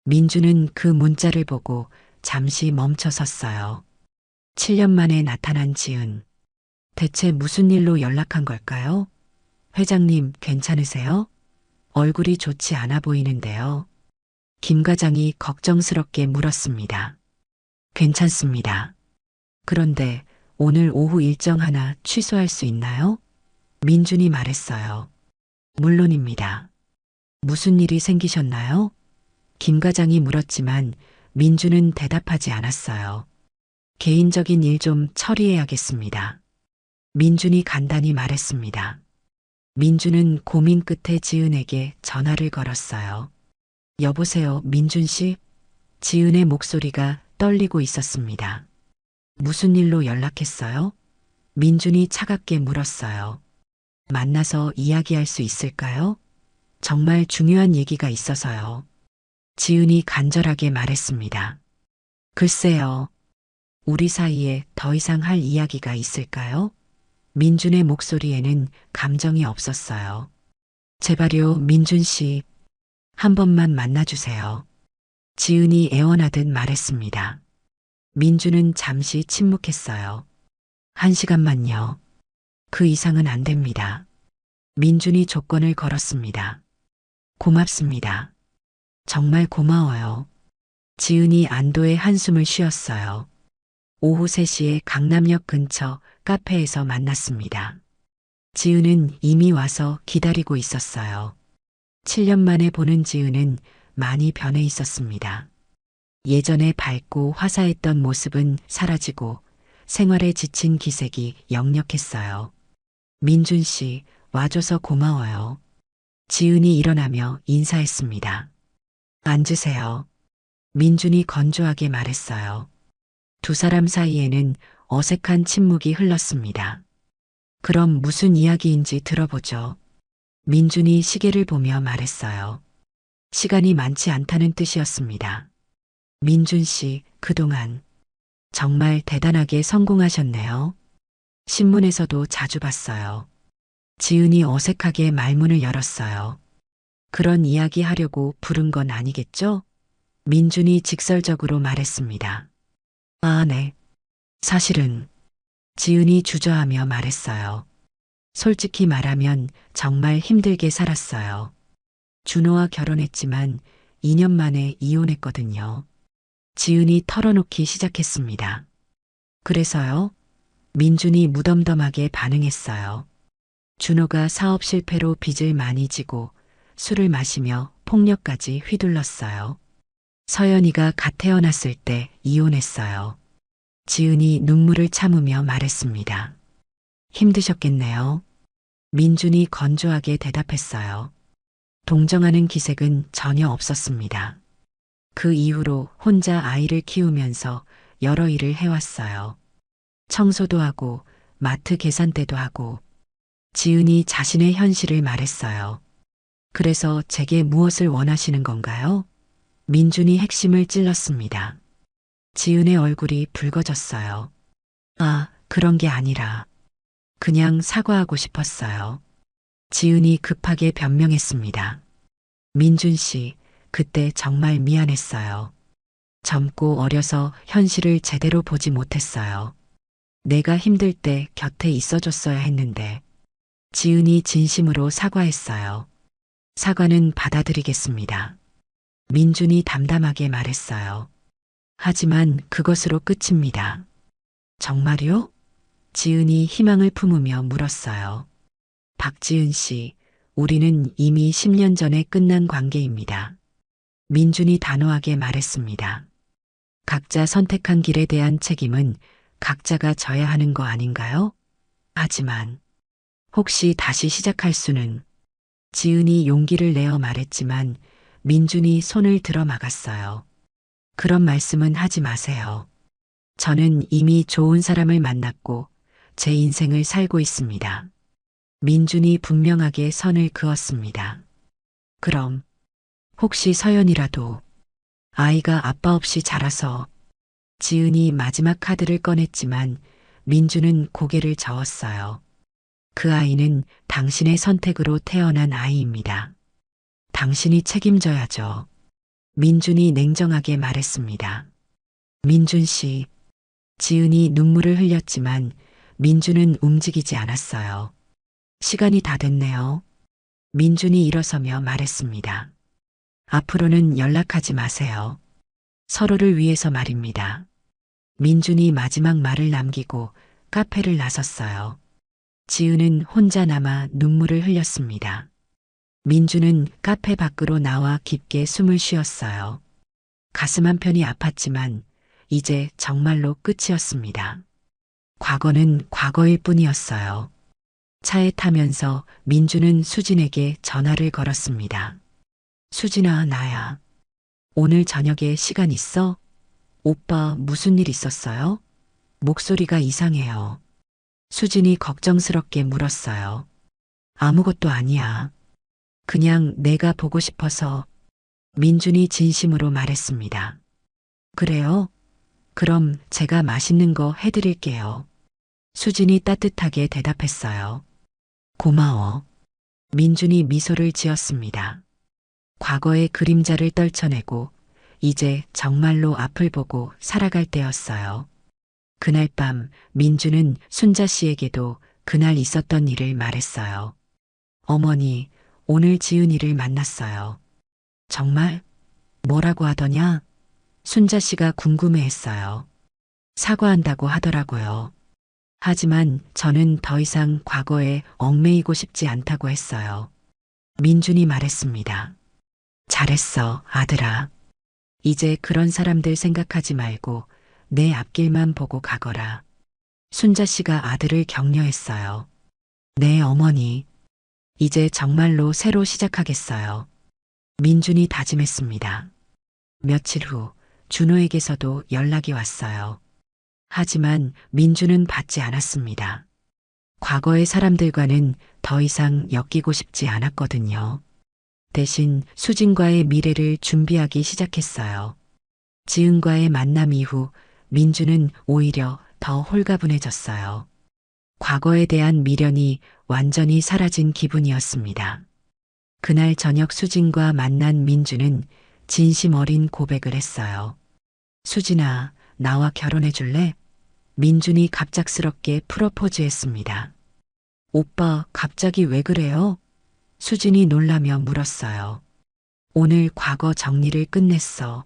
민주는 그 문자를 보고 잠시 멈춰 섰어요. 7년 만에 나타난 지은. 대체 무슨 일로 연락한 걸까요? 회장님, 괜찮으세요? 얼굴이 좋지 않아 보이는데요. 김 과장이 걱정스럽게 물었습니다. 괜찮습니다. 그런데 오늘 오후 일정 하나 취소할 수 있나요? 민준이 말했어요. 물론입니다. 무슨 일이 생기셨나요? 김 과장이 물었지만 민주는 대답하지 않았어요. 개인적인 일 좀 처리해야겠습니다. 민준이 간단히 말했습니다. 민주는 고민 끝에 지은에게 전화를 걸었어요. 여보세요, 민준 씨? 지은의 목소리가 떨리고 있었습니다. 무슨 일로 연락했어요? 민준이 차갑게 물었어요. 만나서 이야기할 수 있을까요? 정말 중요한 얘기가 있어서요. 지은이 간절하게 말했습니다. 글쎄요. 우리 사이에 더 이상 할 이야기가 있을까요? 민준의 목소리에는 감정이 없었어요. 제발요, 민준 씨. 한 번만 만나주세요. 지은이 애원하듯 말했습니다. 민준은 잠시 침묵했어요. 1시간만요. 그 이상은 안 됩니다. 민준이 조건을 걸었습니다. 고맙습니다. 정말 고마워요. 지은이 안도의 한숨을 쉬었어요. 오후 3시에 강남역 근처 카페에서 만났습니다. 지은은 이미 와서 기다리고 있었어요. 7년 만에 보는 지은은 많이 변해 있었습니다. 예전에 밝고 화사했던 모습은 사라지고 생활에 지친 기색이 역력했어요. 민준 씨, 와줘서 고마워요. 지은이 일어나며 인사했습니다. 앉으세요. 민준이 건조하게 말했어요. 두 사람 사이에는 어색한 침묵이 흘렀습니다. 그럼 무슨 이야기인지 들어보죠. 민준이 시계를 보며 말했어요. 시간이 많지 않다는 뜻이었습니다. 민준 씨, 그동안 정말 대단하게 성공하셨네요. 신문에서도 자주 봤어요. 지은이 어색하게 말문을 열었어요. 그런 이야기 하려고 부른 건 아니겠죠? 민준이 직설적으로 말했습니다. 아, 네. 사실은 지은이 주저하며 말했어요. 솔직히 말하면 정말 힘들게 살았어요. 준호와 결혼했지만 2년 만에 이혼했거든요. 지은이 털어놓기 시작했습니다. 그래서요? 민준이 무덤덤하게 반응했어요. 준호가 사업 실패로 빚을 많이 지고 술을 마시며 폭력까지 휘둘렀어요. 서연이가 갓 태어났을 때 이혼했어요. 지은이 눈물을 참으며 말했습니다. 힘드셨겠네요. 민준이 건조하게 대답했어요. 동정하는 기색은 전혀 없었습니다. 그 이후로 혼자 아이를 키우면서 여러 일을 해왔어요. 청소도 하고 마트 계산대도 하고. 지은이 자신의 현실을 말했어요. 그래서 제게 무엇을 원하시는 건가요? 민준이 핵심을 찔렀습니다. 지은의 얼굴이 붉어졌어요. 아, 그런 게 아니라 그냥 사과하고 싶었어요. 지은이 급하게 변명했습니다. 민준 씨, 그때 정말 미안했어요. 젊고 어려서 현실을 제대로 보지 못했어요. 내가 힘들 때 곁에 있어줬어야 했는데. 지은이 진심으로 사과했어요. 사과는 받아들이겠습니다. 민준이 담담하게 말했어요. 하지만 그것으로 끝입니다. 정말요? 지은이 희망을 품으며 물었어요. 박지은 씨, 우리는 이미 10년 전에 끝난 관계입니다. 민준이 단호하게 말했습니다. 각자 선택한 길에 대한 책임은 각자가 져야 하는 거 아닌가요? 하지만 혹시 다시 시작할 수는? 지은이 용기를 내어 말했지만 민준이 손을 들어 막았어요. 그런 말씀은 하지 마세요. 저는 이미 좋은 사람을 만났고 제 인생을 살고 있습니다. 민준이 분명하게 선을 그었습니다. 그럼 혹시 서연이라도 아이가 아빠 없이 자라서. 지은이 마지막 카드를 꺼냈지만 민준은 고개를 저었어요. 그 아이는 당신의 선택으로 태어난 아이입니다. 당신이 책임져야죠. 민준이 냉정하게 말했습니다. 민준 씨, 지은이 눈물을 흘렸지만 민준은 움직이지 않았어요. 시간이 다 됐네요. 민준이 일어서며 말했습니다. 앞으로는 연락하지 마세요. 서로를 위해서 말입니다. 민준이 마지막 말을 남기고 카페를 나섰어요. 지은은 혼자 남아 눈물을 흘렸습니다. 민주는 카페 밖으로 나와 깊게 숨을 쉬었어요. 가슴 한편이 아팠지만 이제 정말로 끝이었습니다. 과거는 과거일 뿐이었어요. 차에 타면서 민주는 수진에게 전화를 걸었습니다. 수진아, 나야. 오늘 저녁에 시간 있어? 오빠 무슨 일 있었어요? 목소리가 이상해요. 수진이 걱정스럽게 물었어요. 아무것도 아니야. 그냥 내가 보고 싶어서. 민준이 진심으로 말했습니다. 그래요? 그럼 제가 맛있는 거 해드릴게요. 수진이 따뜻하게 대답했어요. 고마워. 민준이 미소를 지었습니다. 과거의 그림자를 떨쳐내고 이제 정말로 앞을 보고 살아갈 때였어요. 그날 밤 민주는 순자 씨에게도 그날 있었던 일을 말했어요. 어머니, 오늘 지은이를 만났어요. 정말? 뭐라고 하더냐? 순자 씨가 궁금해했어요. 사과한다고 하더라고요. 하지만 저는 더 이상 과거에 얽매이고 싶지 않다고 했어요. 민준이 말했습니다. 잘했어, 아들아. 이제 그런 사람들 생각하지 말고 내 앞길만 보고 가거라. 순자 씨가 아들을 격려했어요. 네, 어머니. 이제 정말로 새로 시작하겠어요. 민준이 다짐했습니다. 며칠 후 준호에게서도 연락이 왔어요. 하지만 민준은 받지 않았습니다. 과거의 사람들과는 더 이상 엮이고 싶지 않았거든요. 대신 수진과의 미래를 준비하기 시작했어요. 지은과의 만남 이후 민준은 오히려 더 홀가분해졌어요. 과거에 대한 미련이 완전히 사라진 기분이었습니다. 그날 저녁 수진과 만난 민준은 진심 어린 고백을 했어요. 수진아, 나와 결혼해 줄래? 민준이 갑작스럽게 프로포즈했습니다. 오빠, 갑자기 왜 그래요? 수진이 놀라며 물었어요. 오늘 과거 정리를 끝냈어.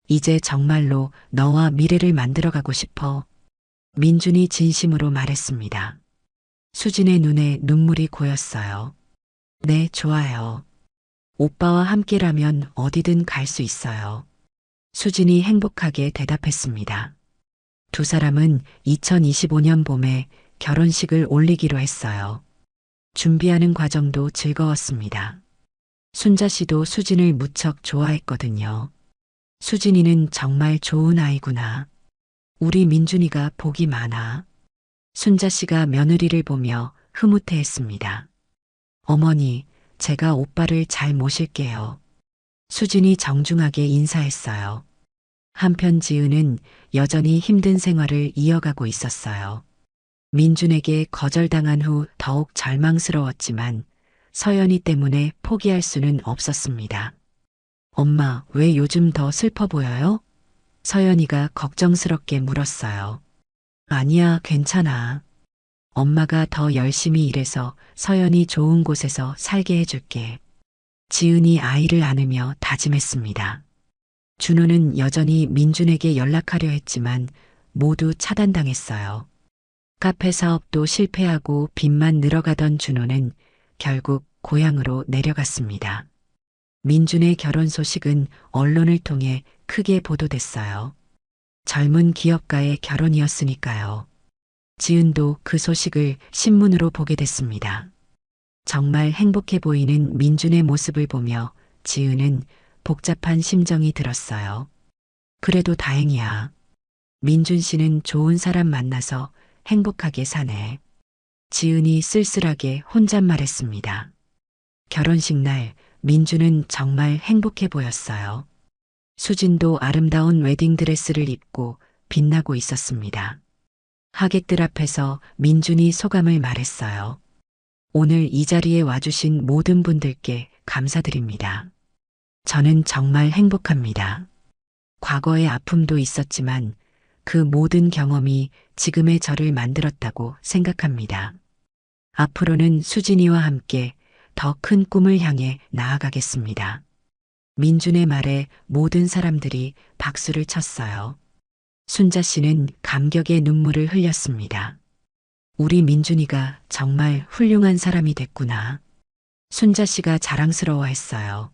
이제 정말로 너와 미래를 만들어가고 싶어. 민준이 진심으로 말했습니다. 수진의 눈에 눈물이 고였어요. 네, 좋아요. 오빠와 함께라면 어디든 갈 수 있어요. 수진이 행복하게 대답했습니다. 두 사람은 2025년 봄에 결혼식을 올리기로 했어요. 준비하는 과정도 즐거웠습니다. 순자 씨도 수진을 무척 좋아했거든요. 수진이는 정말 좋은 아이구나. 우리 민준이가 복이 많아. 순자 씨가 며느리를 보며 흐뭇해했습니다. 어머니, 제가 오빠를 잘 모실게요. 수진이 정중하게 인사했어요. 한편 지은은 여전히 힘든 생활을 이어가고 있었어요. 민준에게 거절당한 후 더욱 절망스러웠지만 서연이 때문에 포기할 수는 없었습니다. 엄마, 왜 요즘 더 슬퍼 보여요? 서연이가 걱정스럽게 물었어요. 아니야, 괜찮아. 엄마가 더 열심히 일해서 서연이 좋은 곳에서 살게 해줄게. 지은이 아이를 안으며 다짐했습니다. 준호는 여전히 민준에게 연락하려 했지만 모두 차단당했어요. 카페 사업도 실패하고 빚만 늘어가던 준호는 결국 고향으로 내려갔습니다. 민준의 결혼 소식은 언론을 통해 크게 보도됐어요. 젊은 기업가의 결혼이었으니까요. 지은도 그 소식을 신문으로 보게 됐습니다. 정말 행복해 보이는 민준의 모습을 보며 지은은 복잡한 심정이 들었어요. 그래도 다행이야. 민준 씨는 좋은 사람 만나서 행복하게 사네. 지은이 쓸쓸하게 혼잣말했습니다. 결혼식 날 민준은 정말 행복해 보였어요. 수진도 아름다운 웨딩드레스를 입고 빛나고 있었습니다. 하객들 앞에서 민준이 소감을 말했어요. 오늘 이 자리에 와주신 모든 분들께 감사드립니다. 저는 정말 행복합니다. 과거의 아픔도 있었지만 그 모든 경험이 지금의 저를 만들었다고 생각합니다. 앞으로는 수진이와 함께 더 큰 꿈을 향해 나아가겠습니다. 민준의 말에 모든 사람들이 박수를 쳤어요. 순자 씨는 감격의 눈물을 흘렸습니다. 우리 민준이가 정말 훌륭한 사람이 됐구나. 순자 씨가 자랑스러워했어요.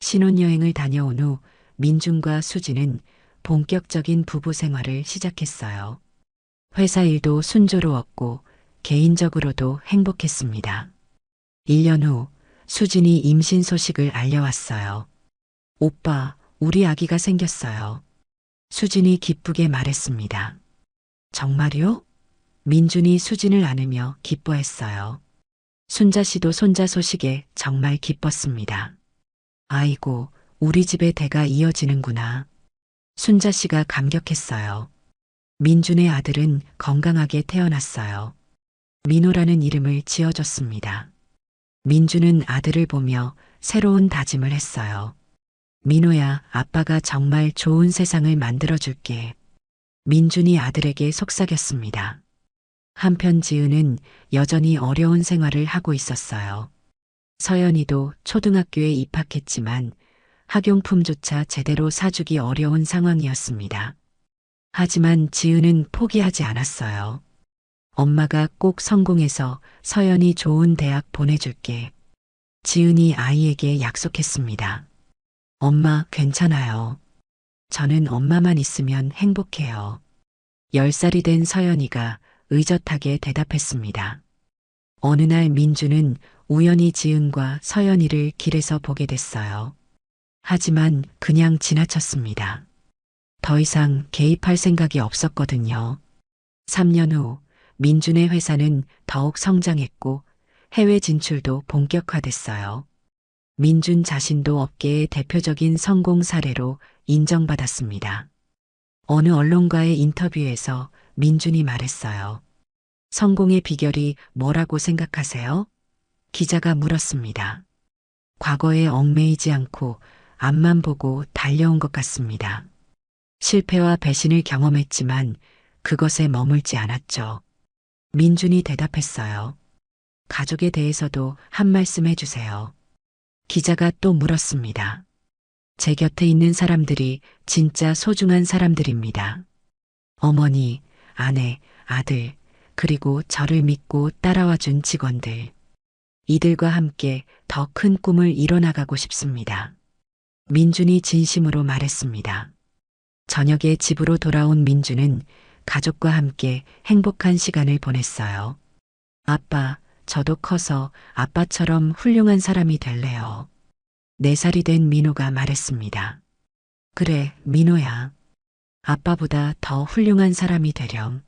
신혼여행을 다녀온 후 민준과 수지는 본격적인 부부 생활을 시작했어요. 회사 일도 순조로웠고 개인적으로도 행복했습니다. 1년 후 수진이 임신 소식을 알려왔어요. 오빠, 우리 아기가 생겼어요. 수진이 기쁘게 말했습니다. 정말요? 민준이 수진을 안으며 기뻐했어요. 순자 씨도 손자 소식에 정말 기뻤습니다. 아이고, 우리 집의 대가 이어지는구나. 순자 씨가 감격했어요. 민준의 아들은 건강하게 태어났어요. 민호라는 이름을 지어줬습니다. 민준은 아들을 보며 새로운 다짐을 했어요. 민호야, 아빠가 정말 좋은 세상을 만들어줄게. 민준이 아들에게 속삭였습니다. 한편 지은은 여전히 어려운 생활을 하고 있었어요. 서연이도 초등학교에 입학했지만 학용품조차 제대로 사주기 어려운 상황이었습니다. 하지만 지은은 포기하지 않았어요. 엄마가 꼭 성공해서 서연이 좋은 대학 보내줄게. 지은이 아이에게 약속했습니다. 엄마, 괜찮아요. 저는 엄마만 있으면 행복해요. 10살이 된 서연이가 의젓하게 대답했습니다. 어느 날 민주는 우연히 지은과 서연이를 길에서 보게 됐어요. 하지만 그냥 지나쳤습니다. 더 이상 개입할 생각이 없었거든요. 3년 후 민준의 회사는 더욱 성장했고 해외 진출도 본격화됐어요. 민준 자신도 업계의 대표적인 성공 사례로 인정받았습니다. 어느 언론과의 인터뷰에서 민준이 말했어요. 성공의 비결이 뭐라고 생각하세요? 기자가 물었습니다. 과거에 얽매이지 않고 앞만 보고 달려온 것 같습니다. 실패와 배신을 경험했지만 그것에 머물지 않았죠. 민준이 대답했어요. 가족에 대해서도 한 말씀 해주세요. 기자가 또 물었습니다. 제 곁에 있는 사람들이 진짜 소중한 사람들입니다. 어머니, 아내, 아들, 그리고 저를 믿고 따라와 준 직원들. 이들과 함께 더 큰 꿈을 이뤄나가고 싶습니다. 민준이 진심으로 말했습니다. 저녁에 집으로 돌아온 민준은 가족과 함께 행복한 시간을 보냈어요. 아빠, 저도 커서 아빠처럼 훌륭한 사람이 될래요. 4살이 된 민호가 말했습니다. 그래, 민호야. 아빠보다 더 훌륭한 사람이 되렴.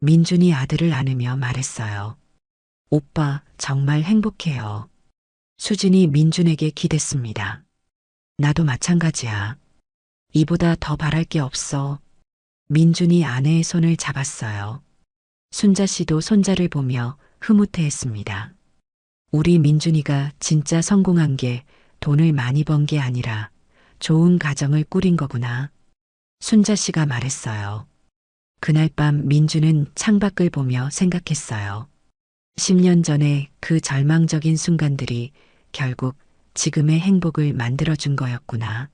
민준이 아들을 안으며 말했어요. 오빠, 정말 행복해요. 수진이 민준에게 기댔습니다. 나도 마찬가지야. 이보다 더 바랄 게 없어. 민준이 아내의 손을 잡았어요. 순자 씨도 손자를 보며 흐뭇해했습니다. 우리 민준이가 진짜 성공한 게 돈을 많이 번 게 아니라 좋은 가정을 꾸린 거구나. 순자 씨가 말했어요. 그날 밤 민준은 창밖을 보며 생각했어요. 10년 전에 그 절망적인 순간들이 결국 지금의 행복을 만들어준 거였구나.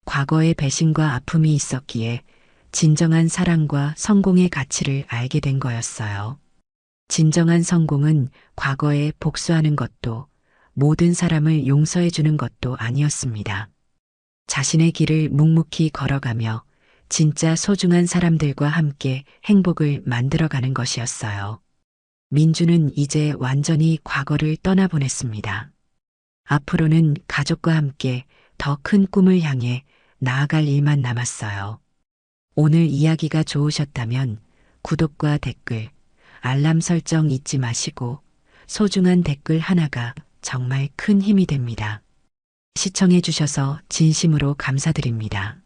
과거의 배신과 아픔이 있었기에 진정한 사랑과 성공의 가치를 알게 된 거였어요. 진정한 성공은 과거에 복수하는 것도 모든 사람을 용서해 주는 것도 아니었습니다. 자신의 길을 묵묵히 걸어가며 진짜 소중한 사람들과 함께 행복을 만들어가는 것이었어요. 민주는 이제 완전히 과거를 떠나보냈습니다. 앞으로는 가족과 함께 더 큰 꿈을 향해 나아갈 일만 남았어요. 오늘 이야기가 좋으셨다면 구독과 댓글, 알람 설정 잊지 마시고 소중한 댓글 하나가 정말 큰 힘이 됩니다. 시청해 주셔서 진심으로 감사드립니다.